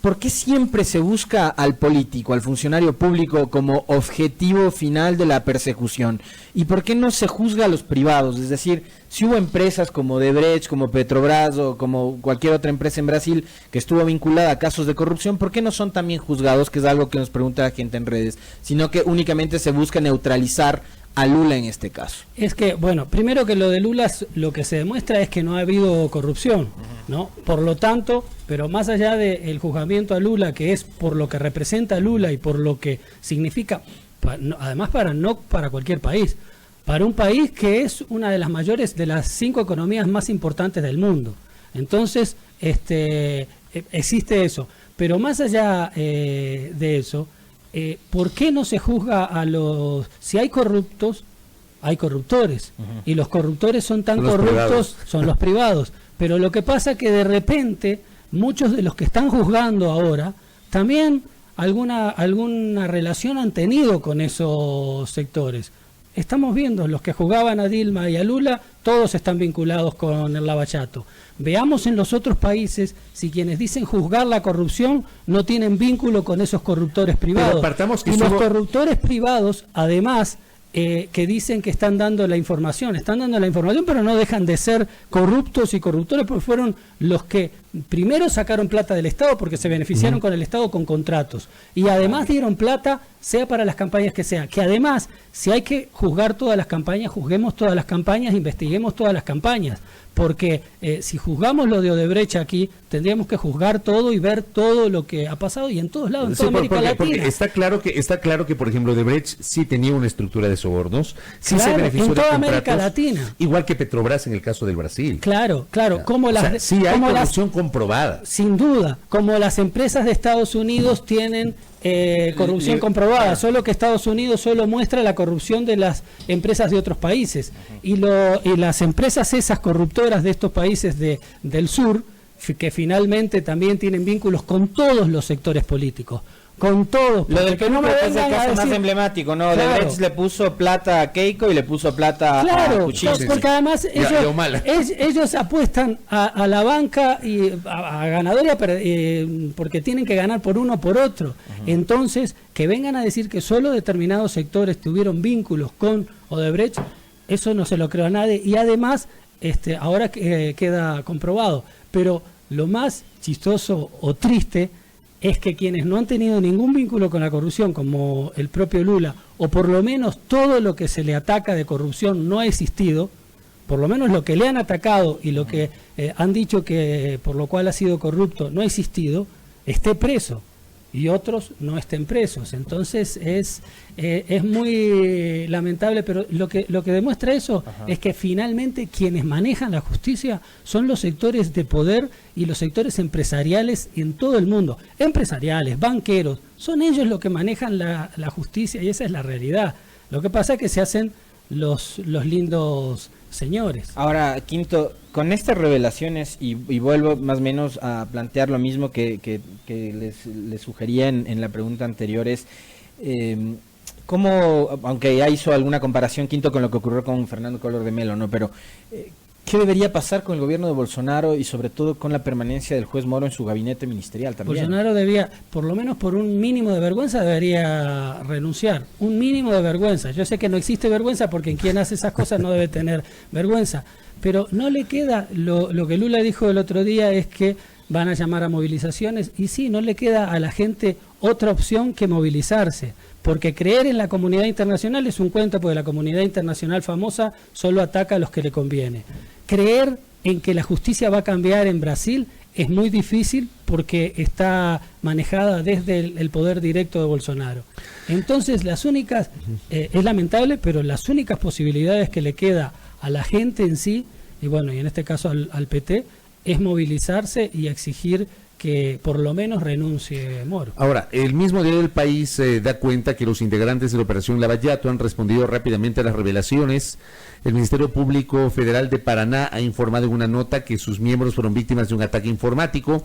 ¿por qué siempre se busca al político, al funcionario público como objetivo final de la persecución? ¿Y por qué no se juzga a los privados? Es decir, si hubo empresas como Odebrecht, como Petrobras o como cualquier otra empresa en Brasil que estuvo vinculada a casos de corrupción, ¿por qué no son también juzgados? Que es algo que nos pregunta la gente en redes, sino que únicamente se busca neutralizar a Lula en este caso. Es que, bueno, primero que lo de Lula, lo que se demuestra es que no ha habido corrupción, ¿no? Por lo tanto, pero más allá del juzgamiento a Lula, que es por lo que representa a Lula y por lo que significa, además no para cualquier país, para un país que es una de las mayores, de las 5 economías más importantes del mundo. Entonces, existe eso. Pero más allá de eso, ¿por qué no se juzga a los... Si hay corruptos, hay corruptores. Y los corruptores son tan corruptos, son los privados. Pero lo que pasa es que de repente, muchos de los que están juzgando ahora, también alguna relación han tenido con esos sectores. Estamos viendo, los que juzgaban a Dilma y a Lula, todos están vinculados con el lavallato. Veamos en los otros países si quienes dicen juzgar la corrupción no tienen vínculo con esos corruptores privados. Que y los corruptores privados, además, que dicen que están dando la información, pero no dejan de ser corruptos y corruptores, porque fueron los que primero sacaron plata del Estado porque se beneficiaron con el Estado con contratos, y además dieron plata, sea para las campañas que sea, que además, si hay que juzgar todas las campañas, juzguemos todas las campañas, investiguemos todas las campañas, porque si juzgamos lo de Odebrecht aquí, tendríamos que juzgar todo y ver todo lo que ha pasado, y en todos lados, en toda América Latina. Porque está claro que, por ejemplo, Odebrecht sí tenía una estructura de sobornos, sí claro, se benefició en toda de América Latina. Igual que Petrobras en el caso del Brasil. Claro, como las... sí hay corrupción comprobada. Sin duda, como las empresas de Estados Unidos tienen corrupción comprobada, solo que Estados Unidos solo muestra la corrupción de las empresas de otros países, y las empresas esas corruptoras de estos países del sur, que finalmente también tienen vínculos con todos los sectores políticos, con todos. Lo del que no me es el caso más decir, emblemático, ¿no? Claro. Odebrecht le puso plata a Keiko y le puso plata a Kuczynski. Porque además ellos apuestan a la banca y a ganadora, porque tienen que ganar por uno o por otro. Entonces, que vengan a decir que solo determinados sectores tuvieron vínculos con Odebrecht, eso no se lo creo a nadie, y además ahora queda comprobado. Pero lo más chistoso o triste es que quienes no han tenido ningún vínculo con la corrupción, como el propio Lula, o por lo menos todo lo que se le ataca de corrupción no ha existido, por lo menos lo que le han atacado y lo que han dicho que por lo cual ha sido corrupto no ha existido, esté preso, y otros no estén presos. Entonces es muy lamentable, pero lo que demuestra eso es que finalmente quienes manejan la justicia son los sectores de poder y los sectores empresariales en todo el mundo. Empresariales, banqueros, son ellos los que manejan la justicia, y esa es la realidad. Lo que pasa es que se hacen los lindos señores. Ahora, Quinto, con estas revelaciones, y vuelvo más o menos a plantear lo mismo que les sugería en la pregunta anterior, es cómo, aunque ya hizo alguna comparación, Quinto, con lo que ocurrió con Fernando Collor de Mello, ¿no? Pero ¿qué debería pasar con el gobierno de Bolsonaro y sobre todo con la permanencia del juez Moro en su gabinete ministerial también? Bolsonaro debía, por lo menos por un mínimo de vergüenza, debería renunciar. Un mínimo de vergüenza. Yo sé que no existe vergüenza porque quien hace esas cosas no debe tener vergüenza. Pero no le queda, lo que Lula dijo el otro día es que van a llamar a movilizaciones, y sí, no le queda a la gente otra opción que movilizarse, porque creer en la comunidad internacional es un cuento, porque la comunidad internacional famosa solo ataca a los que le conviene. Creer en que la justicia va a cambiar en Brasil es muy difícil porque está manejada desde el poder directo de Bolsonaro. Entonces, las únicas, es lamentable, pero las únicas posibilidades que le queda a la gente en sí, y bueno, y en este caso al PT, es movilizarse y exigir que por lo menos renuncie Moro. Ahora, el mismo diario del País da cuenta que los integrantes de la Operación Lavallato han respondido rápidamente a las revelaciones. El Ministerio Público Federal de Paraná ha informado en una nota que sus miembros fueron víctimas de un ataque informático.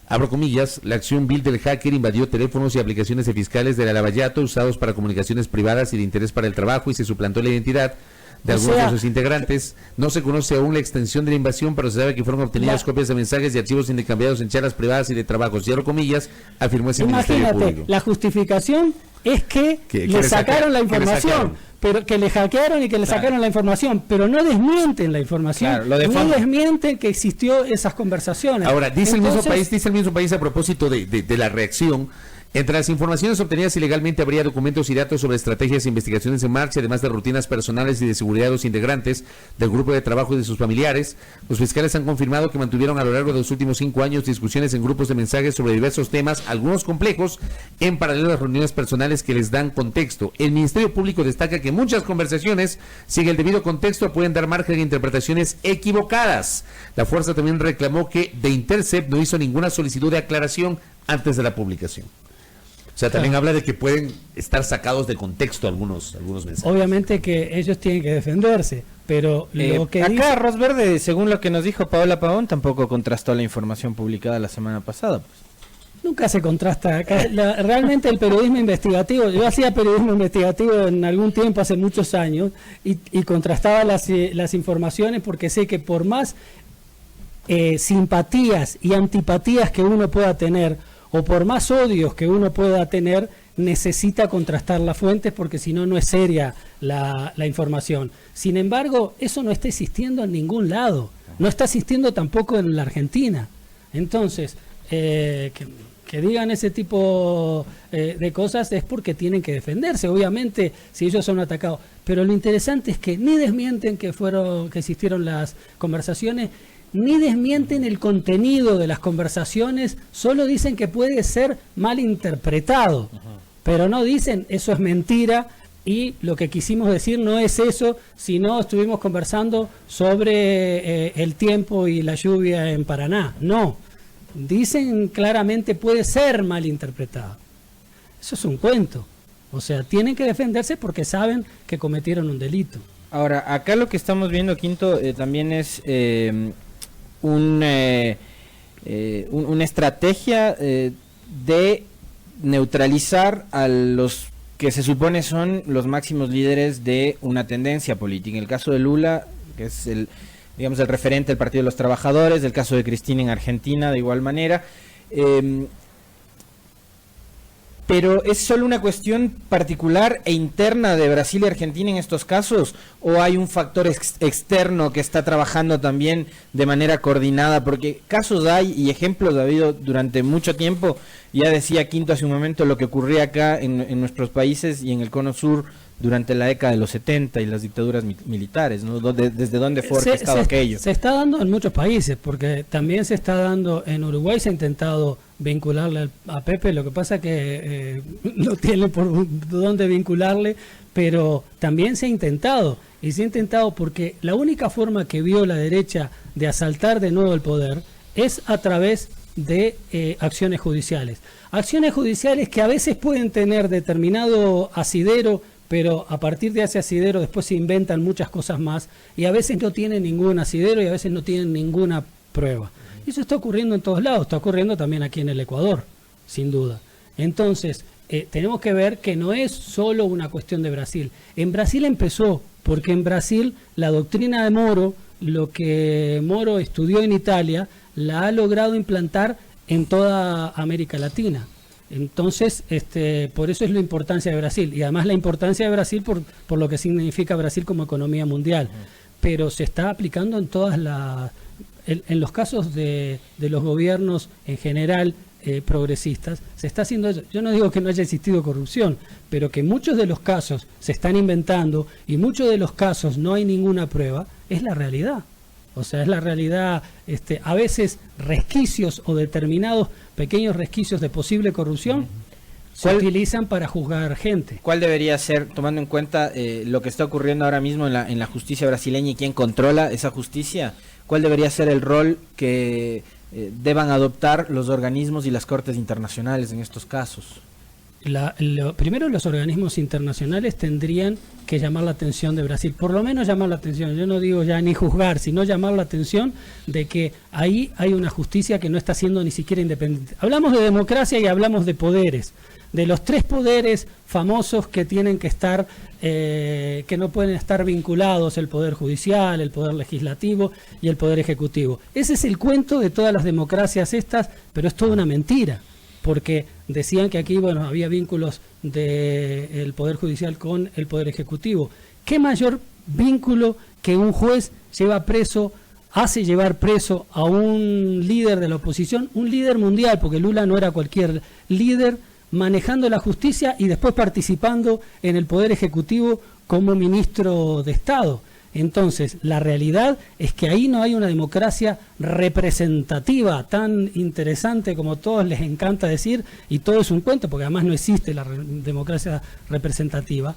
Abro comillas, la acción vil del hacker invadió teléfonos y aplicaciones de fiscales de la Lavallato usados para comunicaciones privadas y de interés para el trabajo y se suplantó la identidad de algunos de sus integrantes. No se conoce aún la extensión de la invasión, pero se sabe que fueron obtenidas copias de mensajes y archivos intercambiados en charlas privadas y de trabajo. Cierro comillas, afirmó ese Ministerio Público. Imagínate, la justificación es que le sacaron la información, pero que le hackearon y que le sacaron la información, pero no desmienten la información, no desmienten que existió esas conversaciones. Ahora, dice el mismo país a propósito de la reacción. Entre las informaciones obtenidas ilegalmente habría documentos y datos sobre estrategias e investigaciones en marcha, además de rutinas personales y de seguridad de los integrantes del grupo de trabajo y de sus familiares. Los fiscales han confirmado que mantuvieron a lo largo de los últimos 5 años discusiones en grupos de mensajes sobre diversos temas, algunos complejos, en paralelo a las reuniones personales que les dan contexto. El Ministerio Público destaca que muchas conversaciones, sin el debido contexto, pueden dar margen a interpretaciones equivocadas. La fuerza también reclamó que The Intercept no hizo ninguna solicitud de aclaración antes de la publicación. O sea, también habla de que pueden estar sacados de contexto algunos mensajes. Obviamente que ellos tienen que defenderse, pero lo que acá Rosverde, según lo que nos dijo Paola Pavón, tampoco contrastó la información publicada la semana pasada. Pues. Nunca se contrasta. Acá, realmente el periodismo investigativo, yo hacía periodismo investigativo en algún tiempo, hace muchos años, y contrastaba las informaciones porque sé que por más simpatías y antipatías que uno pueda tener, o por más odios que uno pueda tener, necesita contrastar las fuentes porque si no, no es seria la información. Sin embargo, eso no está existiendo en ningún lado, no está existiendo tampoco en la Argentina. Entonces, que digan ese tipo de cosas es porque tienen que defenderse, obviamente, si ellos son atacados. Pero lo interesante es que ni desmienten que existieron las conversaciones, ni desmienten el contenido de las conversaciones, solo dicen que puede ser mal interpretado, pero no dicen eso es mentira y lo que quisimos decir no es eso, sino estuvimos conversando sobre el tiempo y la lluvia en Paraná. No, dicen claramente puede ser mal interpretado. Eso es un cuento, o sea, tienen que defenderse porque saben que cometieron un delito. Ahora, acá lo que estamos viendo, Quinto, también es una estrategia de neutralizar a los que se supone son los máximos líderes de una tendencia política. En el caso de Lula, que es el referente del Partido de los Trabajadores, del caso de Cristina en Argentina, de igual manera. Pero ¿es solo una cuestión particular e interna de Brasil y Argentina en estos casos? ¿O hay un factor externo que está trabajando también de manera coordinada? Porque casos hay y ejemplos ha habido durante mucho tiempo. Ya decía Quinto hace un momento lo que ocurría acá en nuestros países y en el Cono Sur durante la década de los 70 y las dictaduras militares, ¿no? ¿Desde dónde fue orquestado aquello? Se está dando en muchos países, porque también se está dando en Uruguay, se ha intentado vincularle a Pepe, lo que pasa que no tiene por dónde vincularle, pero también se ha intentado, y se ha intentado porque la única forma que vio la derecha de asaltar de nuevo el poder es a través de acciones judiciales. Acciones judiciales que a veces pueden tener determinado asidero, pero a partir de ese asidero después se inventan muchas cosas más y a veces no tienen ningún asidero y a veces no tienen ninguna prueba. Y eso está ocurriendo en todos lados, está ocurriendo también aquí en el Ecuador, sin duda. Entonces, tenemos que ver que no es solo una cuestión de Brasil. En Brasil empezó, porque en Brasil la doctrina de Moro, lo que Moro estudió en Italia, la ha logrado implantar en toda América Latina. Entonces, por eso es la importancia de Brasil, y además la importancia de Brasil por lo que significa Brasil como economía mundial. Pero se está aplicando en todas en los casos de los gobiernos en general progresistas, se está haciendo eso. Yo no digo que no haya existido corrupción, pero que muchos de los casos se están inventando y muchos de los casos no hay ninguna prueba, es la realidad. O sea, es la realidad, a veces resquicios o determinados pequeños resquicios de posible corrupción se utilizan para juzgar gente. ¿Cuál debería ser, tomando en cuenta lo que está ocurriendo ahora mismo en la justicia brasileña y quién controla esa justicia, cuál debería ser el rol que deban adoptar los organismos y las cortes internacionales en estos casos? Primero, los organismos internacionales tendrían que llamar la atención de Brasil, por lo menos llamar la atención, yo no digo ya ni juzgar, sino llamar la atención de que ahí hay una justicia que no está siendo ni siquiera independiente. Hablamos de democracia y hablamos de poderes, de los 3 poderes famosos que tienen que estar, que no pueden estar vinculados: el poder judicial, el poder legislativo y el poder ejecutivo. Ese es el cuento de todas las democracias estas, pero es toda una mentira, porque decían que aquí, bueno, había vínculos del Poder Judicial con el Poder Ejecutivo. ¿Qué mayor vínculo que un juez hace llevar preso a un líder de la oposición, un líder mundial, porque Lula no era cualquier líder, manejando la justicia y después participando en el Poder Ejecutivo como ministro de Estado? Entonces, la realidad es que ahí no hay una democracia representativa tan interesante como todos les encanta decir, y todo es un cuento, porque además no existe la democracia representativa.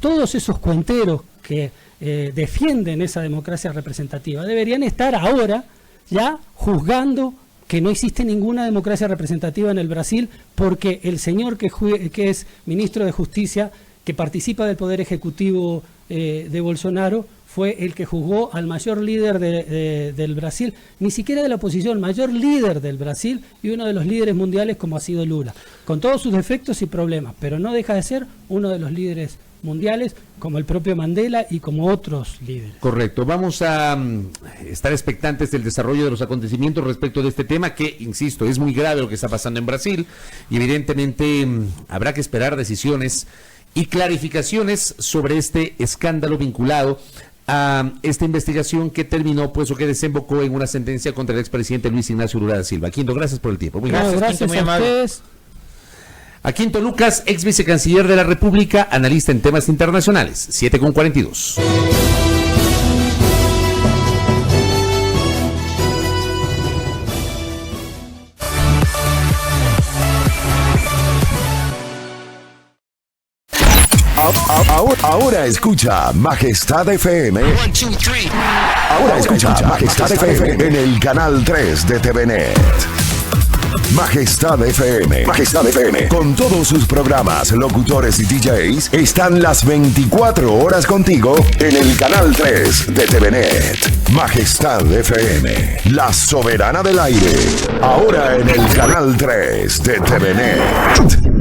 Todos esos cuenteros que defienden esa democracia representativa deberían estar ahora ya juzgando que no existe ninguna democracia representativa en el Brasil, porque el señor que es ministro de Justicia, que participa del Poder Ejecutivo de Bolsonaro, fue el que juzgó al mayor líder del Brasil, ni siquiera de la oposición, mayor líder del Brasil y uno de los líderes mundiales como ha sido Lula, con todos sus defectos y problemas, pero no deja de ser uno de los líderes mundiales como el propio Mandela y como otros líderes. Correcto, vamos a estar expectantes del desarrollo de los acontecimientos respecto de este tema que, insisto, es muy grave lo que está pasando en Brasil y evidentemente habrá que esperar decisiones y clarificaciones sobre este escándalo vinculado a esta investigación que terminó, pues, o que desembocó en una sentencia contra el expresidente Luis Ignacio Lula da Silva. Quinto, gracias por el tiempo. Muy gracias, gracias Quinto, muy a amable. ustedes. A Quinto Lucas, ex vicecanciller de la República, analista en temas internacionales. 7:42. Ahora escucha Majestad FM. Ahora escucha Majestad FM en el canal 3 de TVNet. Majestad FM. Majestad FM. Con todos sus programas, locutores y DJs, están las 24 horas contigo en el canal 3 de TVNet. Majestad FM. La soberana del aire. Ahora en el canal 3 de TVNet.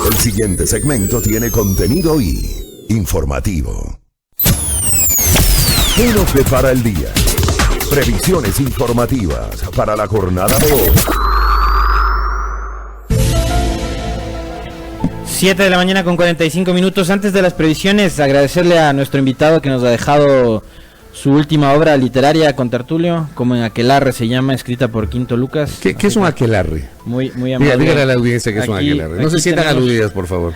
El siguiente segmento tiene contenido y informativo. ¿Qué nos depara el día? Previsiones informativas para la jornada de hoy. 7 de la mañana con 45 minutos. Antes de las previsiones, agradecerle a nuestro invitado que nos ha dejado su última obra literaria, Contertulio, como en Aquelarre se llama, escrita por Quinto Lucas. ¿Qué es un aquelarre? Muy amable. Dígale a la audiencia que es un aquelarre. No se sientan aludidas, por favor.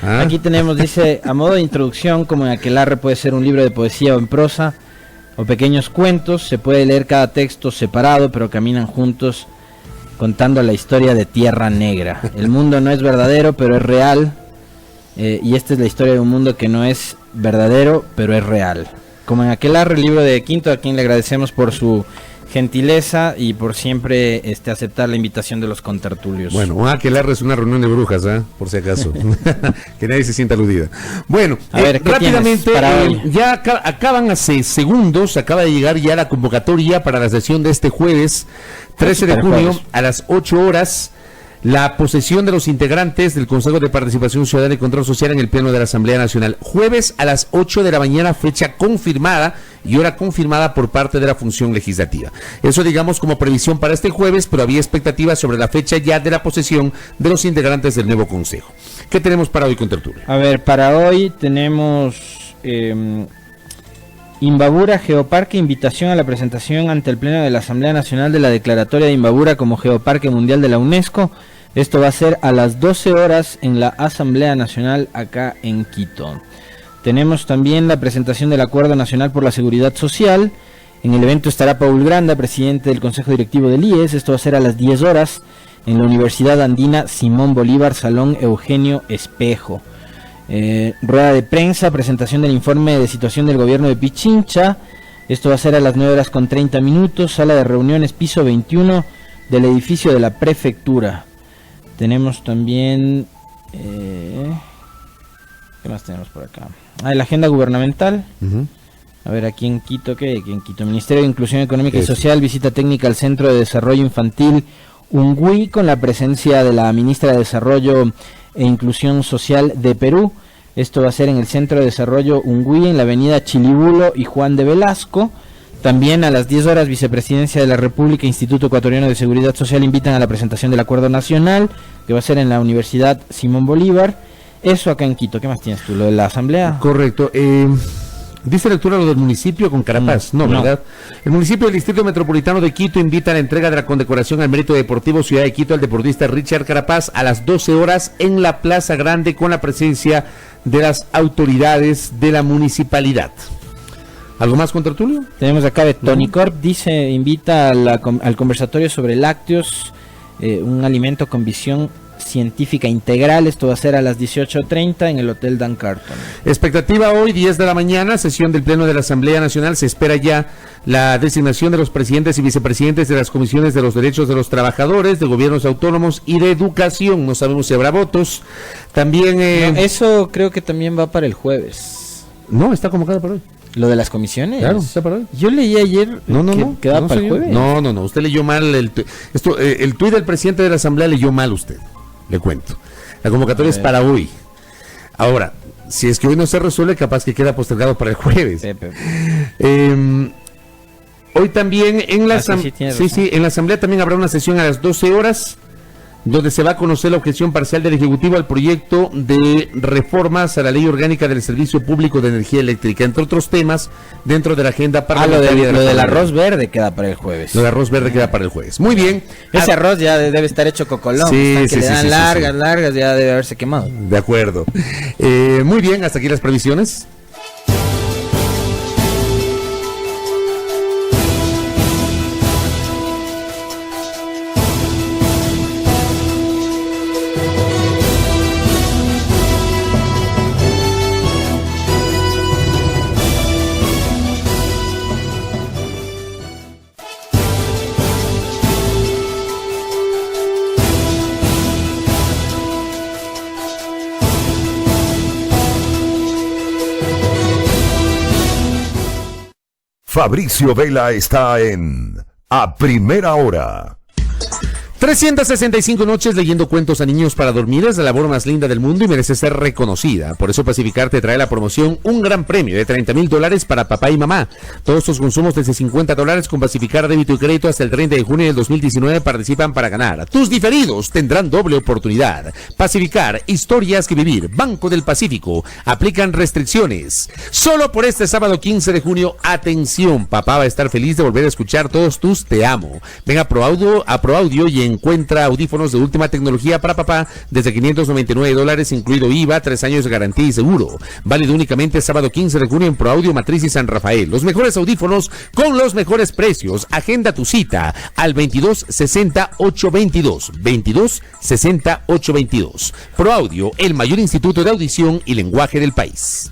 Aquí tenemos, dice, a modo de introducción, como en Aquelarre puede ser un libro de poesía o en prosa, o pequeños cuentos, se puede leer cada texto separado, pero caminan juntos, contando la historia de Tierra Negra. El mundo no es verdadero, pero es real, y esta es la historia de un mundo que no es verdadero, pero es real. Como en Aquelarre, el libro de Quinto, a quien le agradecemos por su gentileza y por siempre aceptar la invitación de los contertulios. Bueno, un aquelarre es una reunión de brujas, por si acaso. Que nadie se sienta aludida. Bueno, a ver, rápidamente, ya acaban hace segundos, acaba de llegar ya la convocatoria para la sesión de este jueves 13 de junio a las 8 horas la posesión de los integrantes del Consejo de Participación Ciudadana y Control Social en el Pleno de la Asamblea Nacional. Jueves a las 8 de la mañana, fecha confirmada y hora confirmada por parte de la función legislativa. Eso digamos como previsión para este jueves, pero había expectativas sobre la fecha ya de la posesión de los integrantes del nuevo Consejo. ¿Qué tenemos para hoy con tertulia? A ver, para hoy tenemos Imbabura Geoparque, invitación a la presentación ante el Pleno de la Asamblea Nacional de la Declaratoria de Imbabura como Geoparque Mundial de la UNESCO. Esto va a ser a las 12 horas en la Asamblea Nacional acá en Quito. Tenemos también la presentación del Acuerdo Nacional por la Seguridad Social. En el evento estará Paul Granda, presidente del Consejo Directivo del IES. Esto va a ser a las 10 horas en la Universidad Andina Simón Bolívar, Salón Eugenio Espejo. Rueda de prensa, presentación del informe de situación del gobierno de Pichincha. Esto va a ser a las 9 horas con 30 minutos. Sala de reuniones, piso 21 del edificio de la prefectura. Tenemos también... ¿qué más tenemos por acá? La agenda gubernamental. A ver, aquí en Quito, ¿qué? Aquí en Quito, Ministerio de Inclusión Económica y Social, visita técnica al Centro de Desarrollo Infantil Ungüí, con la presencia de la Ministra de Desarrollo e Inclusión Social de Perú. Esto va a ser en el Centro de Desarrollo Ungüí, en la avenida Chilibulo y Juan de Velasco. También a las 10 horas, Vicepresidencia de la República, Instituto Ecuatoriano de Seguridad Social invitan a la presentación del Acuerdo Nacional, que va a ser en la Universidad Simón Bolívar. Eso acá en Quito. ¿Qué más tienes tú? ¿Lo de la Asamblea? Correcto. Dice lectura lo del municipio con Carapaz, no, ¿verdad? El municipio del Distrito Metropolitano de Quito invita a la entrega de la condecoración al mérito deportivo Ciudad de Quito al deportista Richard Carapaz a las 12 horas en la Plaza Grande con la presencia de las autoridades de la municipalidad. ¿Algo más con tertulio? Tenemos acá de Tony Corp, dice, invita al conversatorio sobre lácteos, un alimento con visión científica integral. Esto va a ser a las 18:30 en el Hotel Dan Carton. Expectativa hoy, 10 de la mañana, sesión del Pleno de la Asamblea Nacional. Se espera ya la designación de los presidentes y vicepresidentes de las comisiones de los derechos de los trabajadores, de gobiernos autónomos y de educación. No sabemos si habrá votos. También... No, eso creo que también va para el jueez. No, está convocado para hoy. ¿Lo de las comisiones? Claro, está para hoy. Yo leí ayer que quedaba para el jueves. No, usted leyó mal el tuit del presidente de la Asamblea, leyó mal usted. Le cuento. La convocatoria es para hoy. Ahora, si es que hoy no se resuelve, capaz que queda postergado para el jueves. Hoy también en la en la Asamblea también habrá una sesión a las 12 horas donde se va a conocer la objeción parcial del Ejecutivo al proyecto de reformas a la Ley Orgánica del Servicio Público de Energía Eléctrica, entre otros temas dentro de la agenda parlamentaria. Lo del arroz verde queda para el jueves. Lo del arroz verde queda para el jueves. Muy bien. Ese arroz ya debe estar hecho cocolón. Le dan largas, ya debe haberse quemado. De acuerdo. Muy bien, hasta aquí las previsiones. Fabricio Vela está en A Primera Hora. 365 noches leyendo cuentos a niños para dormir es la labor más linda del mundo y merece ser reconocida. Por eso Pacificar te trae la promoción un gran premio de $30,000 para papá y mamá. Todos tus consumos desde $50 con Pacificar débito y crédito hasta el 30 de junio del 2019 participan para ganar. Tus diferidos tendrán doble oportunidad. Pacificar, historias que vivir. Banco del Pacífico. Aplican restricciones. Solo por este sábado 15 de junio, atención, papá va a estar feliz de volver a escuchar todos tus te amo. Ven a ProAudio y encuentra audífonos de última tecnología para papá desde $599, incluido IVA, 3 años de garantía y seguro. Válido únicamente sábado 15 de junio en ProAudio Matriz y San Rafael. Los mejores audífonos con los mejores precios. Agenda tu cita al 2260-822. 2260-822. ProAudio, el mayor instituto de audición y lenguaje del país.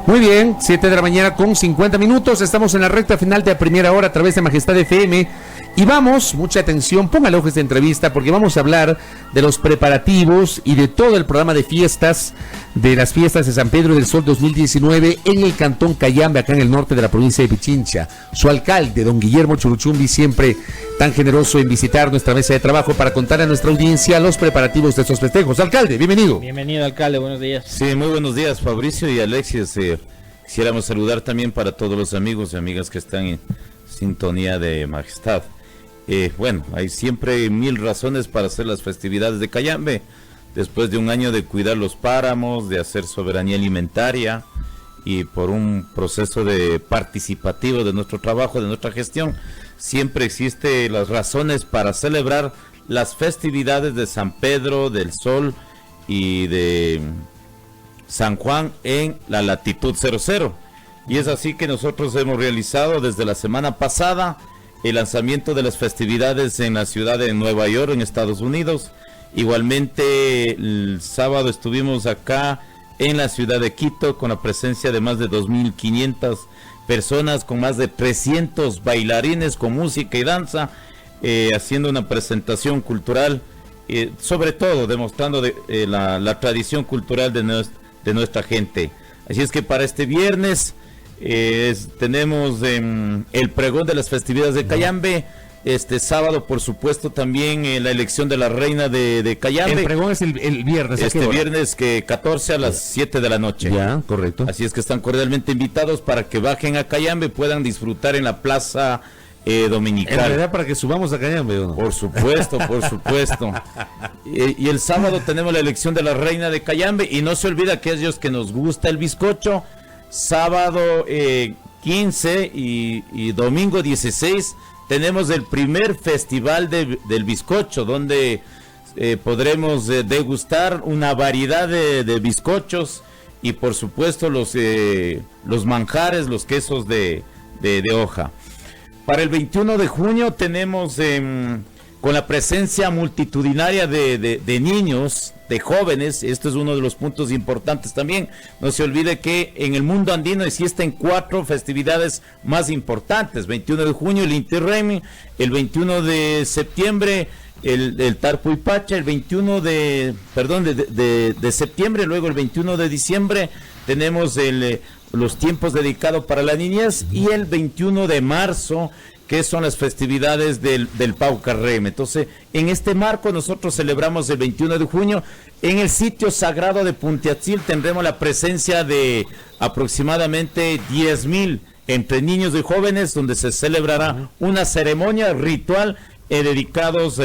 Muy bien, 7 de la mañana con 50 minutos. Estamos en la recta final de la primera hora a través de Majestad FM. Y vamos, mucha atención, póngale ojo a esta entrevista porque vamos a hablar de los preparativos y de todo el programa de fiestas, de las fiestas de San Pedro del Sol 2019 en el Cantón Cayambe, acá en el norte de la provincia de Pichincha. Su alcalde, don Guillermo Churuchumbi, siempre tan generoso en visitar nuestra mesa de trabajo para contar a nuestra audiencia los preparativos de estos festejos. Alcalde, bienvenido. Bienvenido, alcalde, buenos días. Sí, muy buenos días, Fabricio y Alexis. Quisiéramos saludar también para todos los amigos y amigas que están en sintonía de Majestad. Bueno, hay siempre 1000 razones para hacer las festividades de Cayambe. Después de un año de cuidar los páramos, de hacer soberanía alimentaria y por un proceso de participativo de nuestro trabajo, de nuestra gestión, siempre existen las razones para celebrar las festividades de San Pedro del Sol y de San Juan en la latitud 00. Y es así que nosotros hemos realizado desde la semana pasada el lanzamiento de las festividades en la ciudad de Nueva York, en Estados Unidos. Igualmente el sábado estuvimos acá en la ciudad de Quito con la presencia de más de 2.500 personas, con más de 300 bailarines con música y danza, haciendo una presentación cultural, sobre todo demostrando la tradición cultural de nuestra gente. Así es que para este viernes tenemos el pregón de las festividades de Cayambe. Este sábado, por supuesto, también la elección de la reina de Cayambe. El pregón es el viernes. Este viernes 14 a las 7 de la noche. Ya, correcto. Así es que están cordialmente invitados para que bajen a Cayambe y puedan disfrutar en la plaza dominical. En realidad para que subamos a Cayambe, ¿no? Por supuesto, por supuesto. Y el sábado tenemos la elección de la reina de Cayambe y no se olvida aquellos que nos gusta el bizcocho. Sábado 15 y domingo 16 tenemos el primer festival del bizcocho, donde podremos degustar una variedad de bizcochos y por supuesto los manjares, los quesos de hoja. Para el 21 de junio tenemos con la presencia multitudinaria de niños, de jóvenes. Esto es uno de los puntos importantes también. No se olvide que en el mundo andino existen 4 festividades más importantes: 21 de junio el Inti Raymi, el 21 de septiembre el Tarpu Ipacha, el 21 de septiembre, luego el 21 de diciembre tenemos los tiempos dedicados para la niñez, y el 21 de marzo, que son las festividades del Pau Carreme. Entonces, en este marco nosotros celebramos el 21 de junio. En el sitio sagrado de Puntiatzil tendremos la presencia de aproximadamente 10,000 entre niños y jóvenes, donde se celebrará una ceremonia ritual dedicados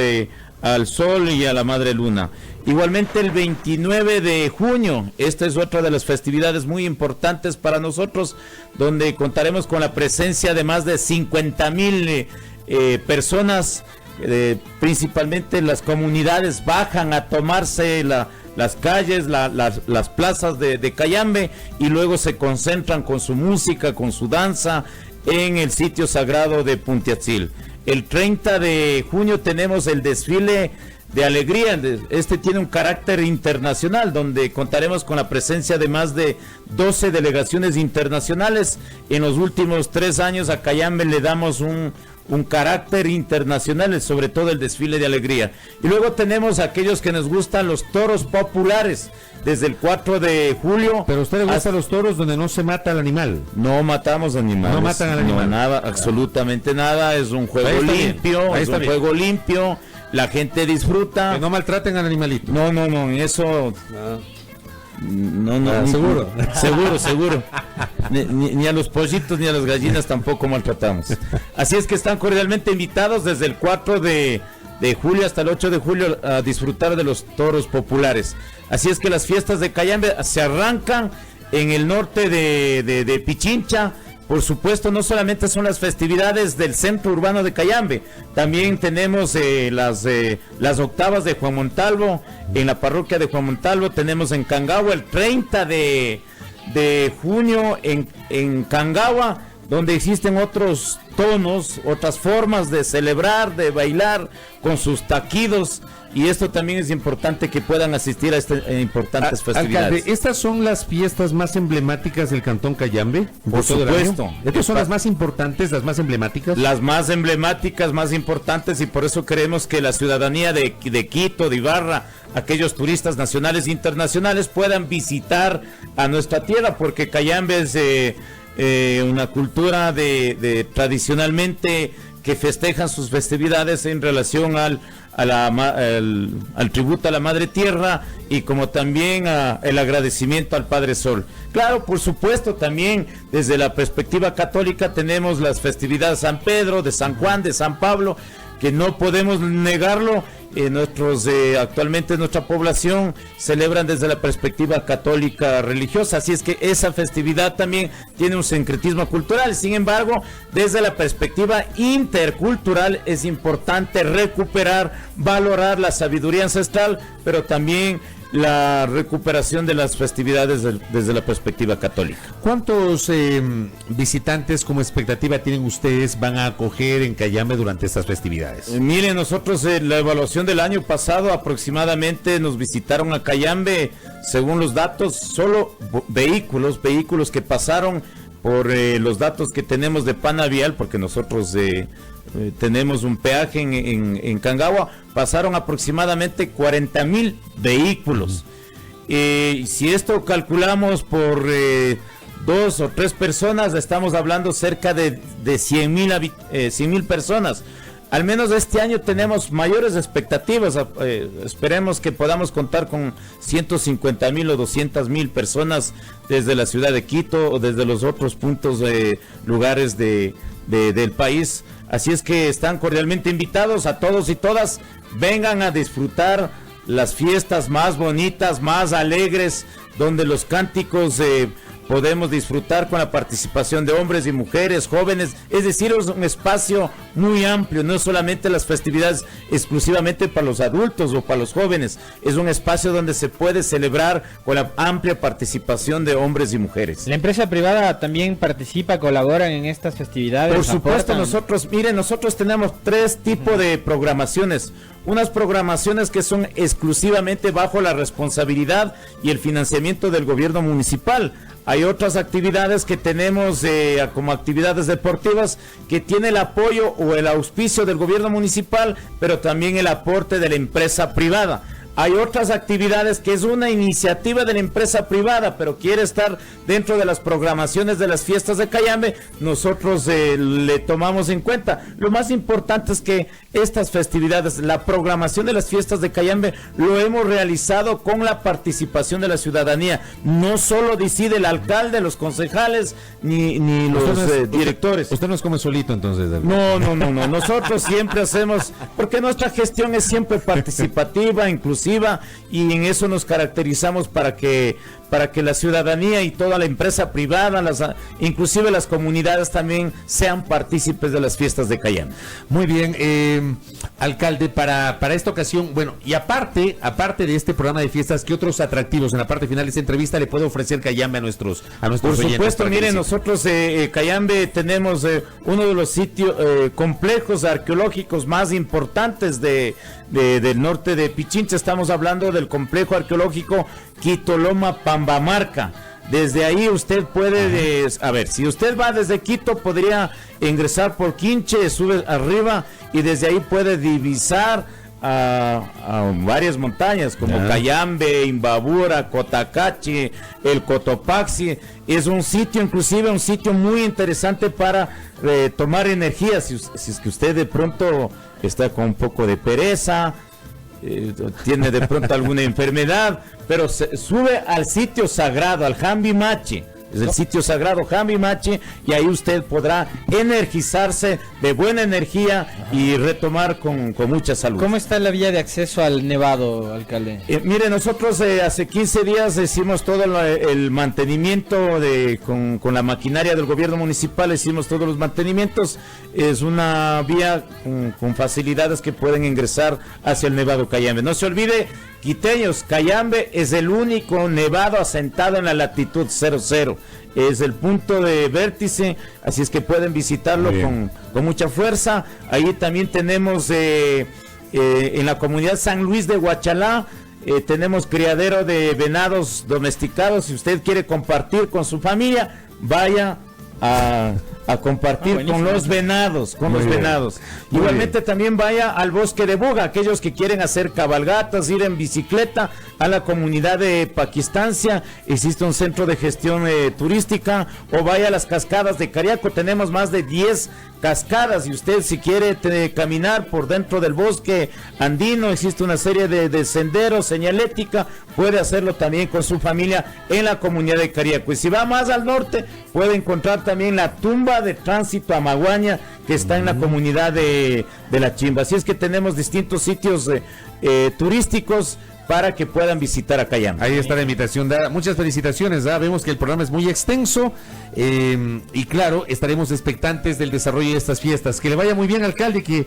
al sol y a la madre luna. Igualmente el 29 de junio, esta es otra de las festividades muy importantes para nosotros, donde contaremos con la presencia de más de 50,000 personas, principalmente las comunidades bajan a tomarse las calles, las plazas de Cayambe, y luego se concentran con su música, con su danza en el sitio sagrado de Puntiatzil. El 30 de junio tenemos el desfile de alegría. Este tiene un carácter internacional, donde contaremos con la presencia de más de 12 delegaciones internacionales. En los últimos 3 años a Cayambe le damos un carácter internacional, sobre todo el desfile de alegría. Y luego tenemos a aquellos que nos gustan los toros populares, desde el 4 de julio. Pero a usted le gustan los toros donde no se mata al animal. No matamos animales. No matan al animal. No, nada, absolutamente nada. Es un juego limpio. Es un juego limpio. La gente disfruta. Que no maltraten al animalito. No, en eso. No, seguro. Seguro. Ni a los pollitos ni a las gallinas tampoco maltratamos. Así es que están cordialmente invitados desde el 4 de julio hasta el 8 de julio a disfrutar de los toros populares. Así es que las fiestas de Cayambe se arrancan en el norte de Pichincha. Por supuesto, no solamente son las festividades del centro urbano de Cayambe, también tenemos las octavas de Juan Montalvo, en la parroquia de Juan Montalvo. Tenemos en Cangagua el 30 de junio en Cangagua, donde existen otros tonos, otras formas de celebrar, de bailar con sus taquidos, y esto también es importante que puedan asistir a estas importantes festividades. Alcalde, ¿estas son las fiestas más emblemáticas del Cantón Cayambe? Por supuesto. ¿Estas son las más importantes, las más emblemáticas? Las más emblemáticas, más importantes, y por eso queremos que la ciudadanía de Quito, de Ibarra, aquellos turistas nacionales e internacionales puedan visitar a nuestra tierra, porque Cayambe es una cultura de tradicionalmente que festejan sus festividades en relación al tributo a la Madre Tierra, y como también el agradecimiento al Padre Sol. Claro, por supuesto, también desde la perspectiva católica tenemos las festividades de San Pedro, de San Juan, de San Pablo, que no podemos negarlo. Actualmente nuestra población celebran desde la perspectiva católica religiosa, así es que esa festividad también tiene un sincretismo cultural. Sin embargo, desde la perspectiva intercultural es importante recuperar, valorar la sabiduría ancestral, pero también la recuperación de las festividades desde la perspectiva católica. ¿Cuántos visitantes como expectativa tienen ustedes van a acoger en Cayambe durante estas festividades? Miren, nosotros en la evaluación del año pasado aproximadamente nos visitaron a Cayambe, según los datos, solo vehículos que pasaron por los datos que tenemos de Panavial, porque nosotros tenemos un peaje en Cangagua, pasaron aproximadamente 40,000 vehículos. Si esto calculamos por 2 o 3 personas, estamos hablando cerca de 100,000 personas. Al menos este año tenemos mayores expectativas, esperemos que podamos contar con 150,000 o 200,000 personas desde la ciudad de Quito o desde los otros puntos lugares del país. Así es que están cordialmente invitados a todos y todas, vengan a disfrutar las fiestas más bonitas, más alegres, donde los cánticos podemos disfrutar con la participación de hombres y mujeres, jóvenes, es decir, es un espacio muy amplio, no es solamente las festividades exclusivamente para los adultos o para los jóvenes, es un espacio donde se puede celebrar con la amplia participación de hombres y mujeres. ¿La empresa privada también participa, colaboran en estas festividades? Por supuesto, ¿aportan? nosotros tenemos 3 tipos de programaciones. Unas programaciones que son exclusivamente bajo la responsabilidad y el financiamiento del gobierno municipal. Hay otras actividades que tenemos como actividades deportivas que tiene el apoyo o el auspicio del gobierno municipal, pero también el aporte de la empresa privada. Hay otras actividades que es una iniciativa de la empresa privada, pero quiere estar dentro de las programaciones de las fiestas de Cayambe, nosotros le tomamos en cuenta. Lo más importante es que estas festividades, la programación de las fiestas de Cayambe, lo hemos realizado con la participación de la ciudadanía. No solo decide el alcalde, los concejales, ni los directores. Usted no es como solito, entonces. No. Nosotros siempre hacemos, porque nuestra gestión es siempre participativa, inclusiva, y en eso nos caracterizamos para que la ciudadanía y toda la empresa privada, inclusive las comunidades también sean partícipes de las fiestas de Cayambe. Muy bien, alcalde, para esta ocasión, bueno, y aparte de este programa de fiestas, ¿qué otros atractivos en la parte final de esta entrevista le puede ofrecer Cayambe a nuestros Por supuesto, miren, nosotros Cayambe tenemos uno de los sitios complejos arqueológicos más importantes del norte de Pichincha. Estamos hablando del complejo arqueológico Quito-Loma Pambamarca. Desde ahí usted puede, si usted va desde Quito, podría ingresar por Quinche, sube arriba y desde ahí puede divisar a varias montañas como Cayambe, Imbabura, Cotacachi, el Cotopaxi. Es un sitio, inclusive un sitio muy interesante para tomar energía, si es que usted de pronto está con un poco de pereza, tiene de pronto alguna enfermedad, pero sube al sitio sagrado, al Jambimachi. Es el sitio sagrado Jambimachi, y ahí usted podrá energizarse de buena energía y retomar con mucha salud. ¿Cómo está la vía de acceso al Nevado, alcalde? Mire, nosotros hace 15 días hicimos todo el mantenimiento con la maquinaria del gobierno municipal, hicimos todos los mantenimientos. Es una vía con facilidades que pueden ingresar hacia el Nevado Cayambe. No se olvide quiteños, Cayambe es el único nevado asentado en la latitud 00. Es el punto de vértice, así es que pueden visitarlo con mucha fuerza. Ahí también tenemos en la comunidad San Luis de Huachalá, tenemos criadero de venados domesticados. Si usted quiere compartir con su familia, vaya a compartir con los venados, Igualmente también vaya al bosque de Buga, aquellos que quieren hacer cabalgatas, ir en bicicleta a la comunidad de Paquistancia, existe un centro de gestión turística, o vaya a las cascadas de Cariaco, tenemos más de 10 cascadas, y usted si quiere caminar por dentro del bosque andino, existe una serie de senderos, señalética, puede hacerlo también con su familia en la comunidad de Cariaco. Y si va más al norte, puede encontrar también la tumba de tránsito a Maguaña, que está en la comunidad de La Chimba. Así es que tenemos distintos sitios turísticos para que puedan visitar a Cayambe. Ahí está la invitación, da muchas felicitaciones, vemos que el programa es muy extenso y claro, estaremos expectantes del desarrollo de estas fiestas. Que le vaya muy bien, alcalde, que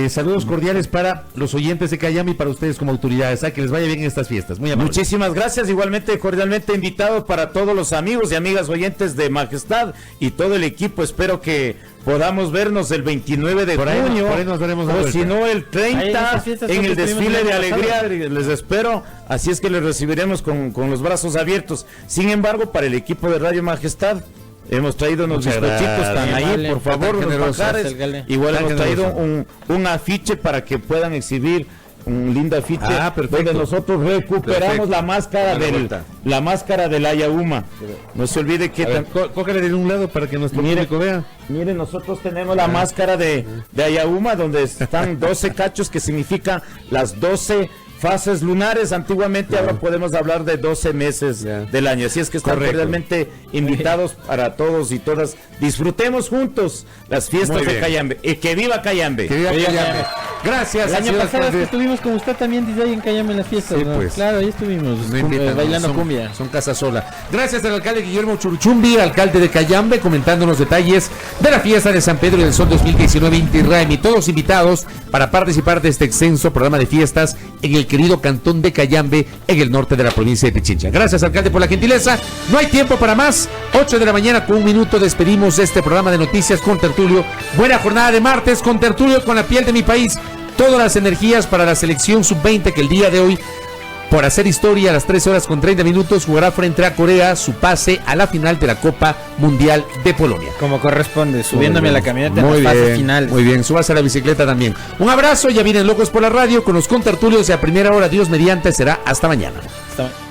saludos cordiales para los oyentes de Cayambe y para ustedes como autoridades, que les vaya bien en estas fiestas. Muy amable. Muchísimas gracias, igualmente cordialmente invitado para todos los amigos y amigas oyentes de Majestad y todo el equipo. Espero que podamos vernos el 29 de junio, por ahí nos veremos o si no el 30 en el desfile de alegría. Les espero, así es que les recibiremos con los brazos abiertos. Sin embargo, para el equipo de Radio Majestad hemos traído unos bizcochitos, están ahí, por favor, los pajares. Igual hemos traído un afiche para que puedan exhibir un lindo afiche donde nosotros recuperamos la máscara del Ayauma. No se olvide que cógele de un lado para que nuestro público vea. Mire, nosotros tenemos la máscara de Ayauma, donde están 12 cachos, que significa las 12 fases lunares. Antiguamente, ahora podemos hablar de 12 meses del año. Así es que están cordialmente invitados para todos y todas. Disfrutemos juntos las fiestas de Cayambe. Y que viva Cayambe. Que viva Cayambe. Gracias. El año pasado es que estuvimos con usted también, DJ, en Cayambe en las fiestas. Sí, ¿no? pues. Claro, ahí estuvimos bailando cumbia. Son casa sola. Gracias al alcalde Guillermo Churuchumbi, alcalde de Cayambe, comentando los detalles de la fiesta de San Pedro del Sol 2019 Inti Raymi. Todos invitados para participar de este extenso programa de fiestas en el querido cantón de Cayambe, en el norte de la provincia de Pichincha. Gracias, alcalde, por la gentileza. No hay tiempo para más. 8 de la mañana con 1 minuto despedimos este programa de noticias con Tertulio. Buena jornada de martes con Tertulio, con la piel de mi país. Todas las energías para la selección sub-20 que el día de hoy, por hacer historia, a las 13 horas con 30 minutos, jugará frente a Corea su pase a la final de la Copa Mundial de Polonia. Como corresponde, subiéndome a la camioneta en las fases finales. Muy bien, subas a la bicicleta también. Un abrazo, ya vienen Locos por la Radio con los contertulios y a primera hora, Dios mediante, será hasta mañana. Hasta mañana.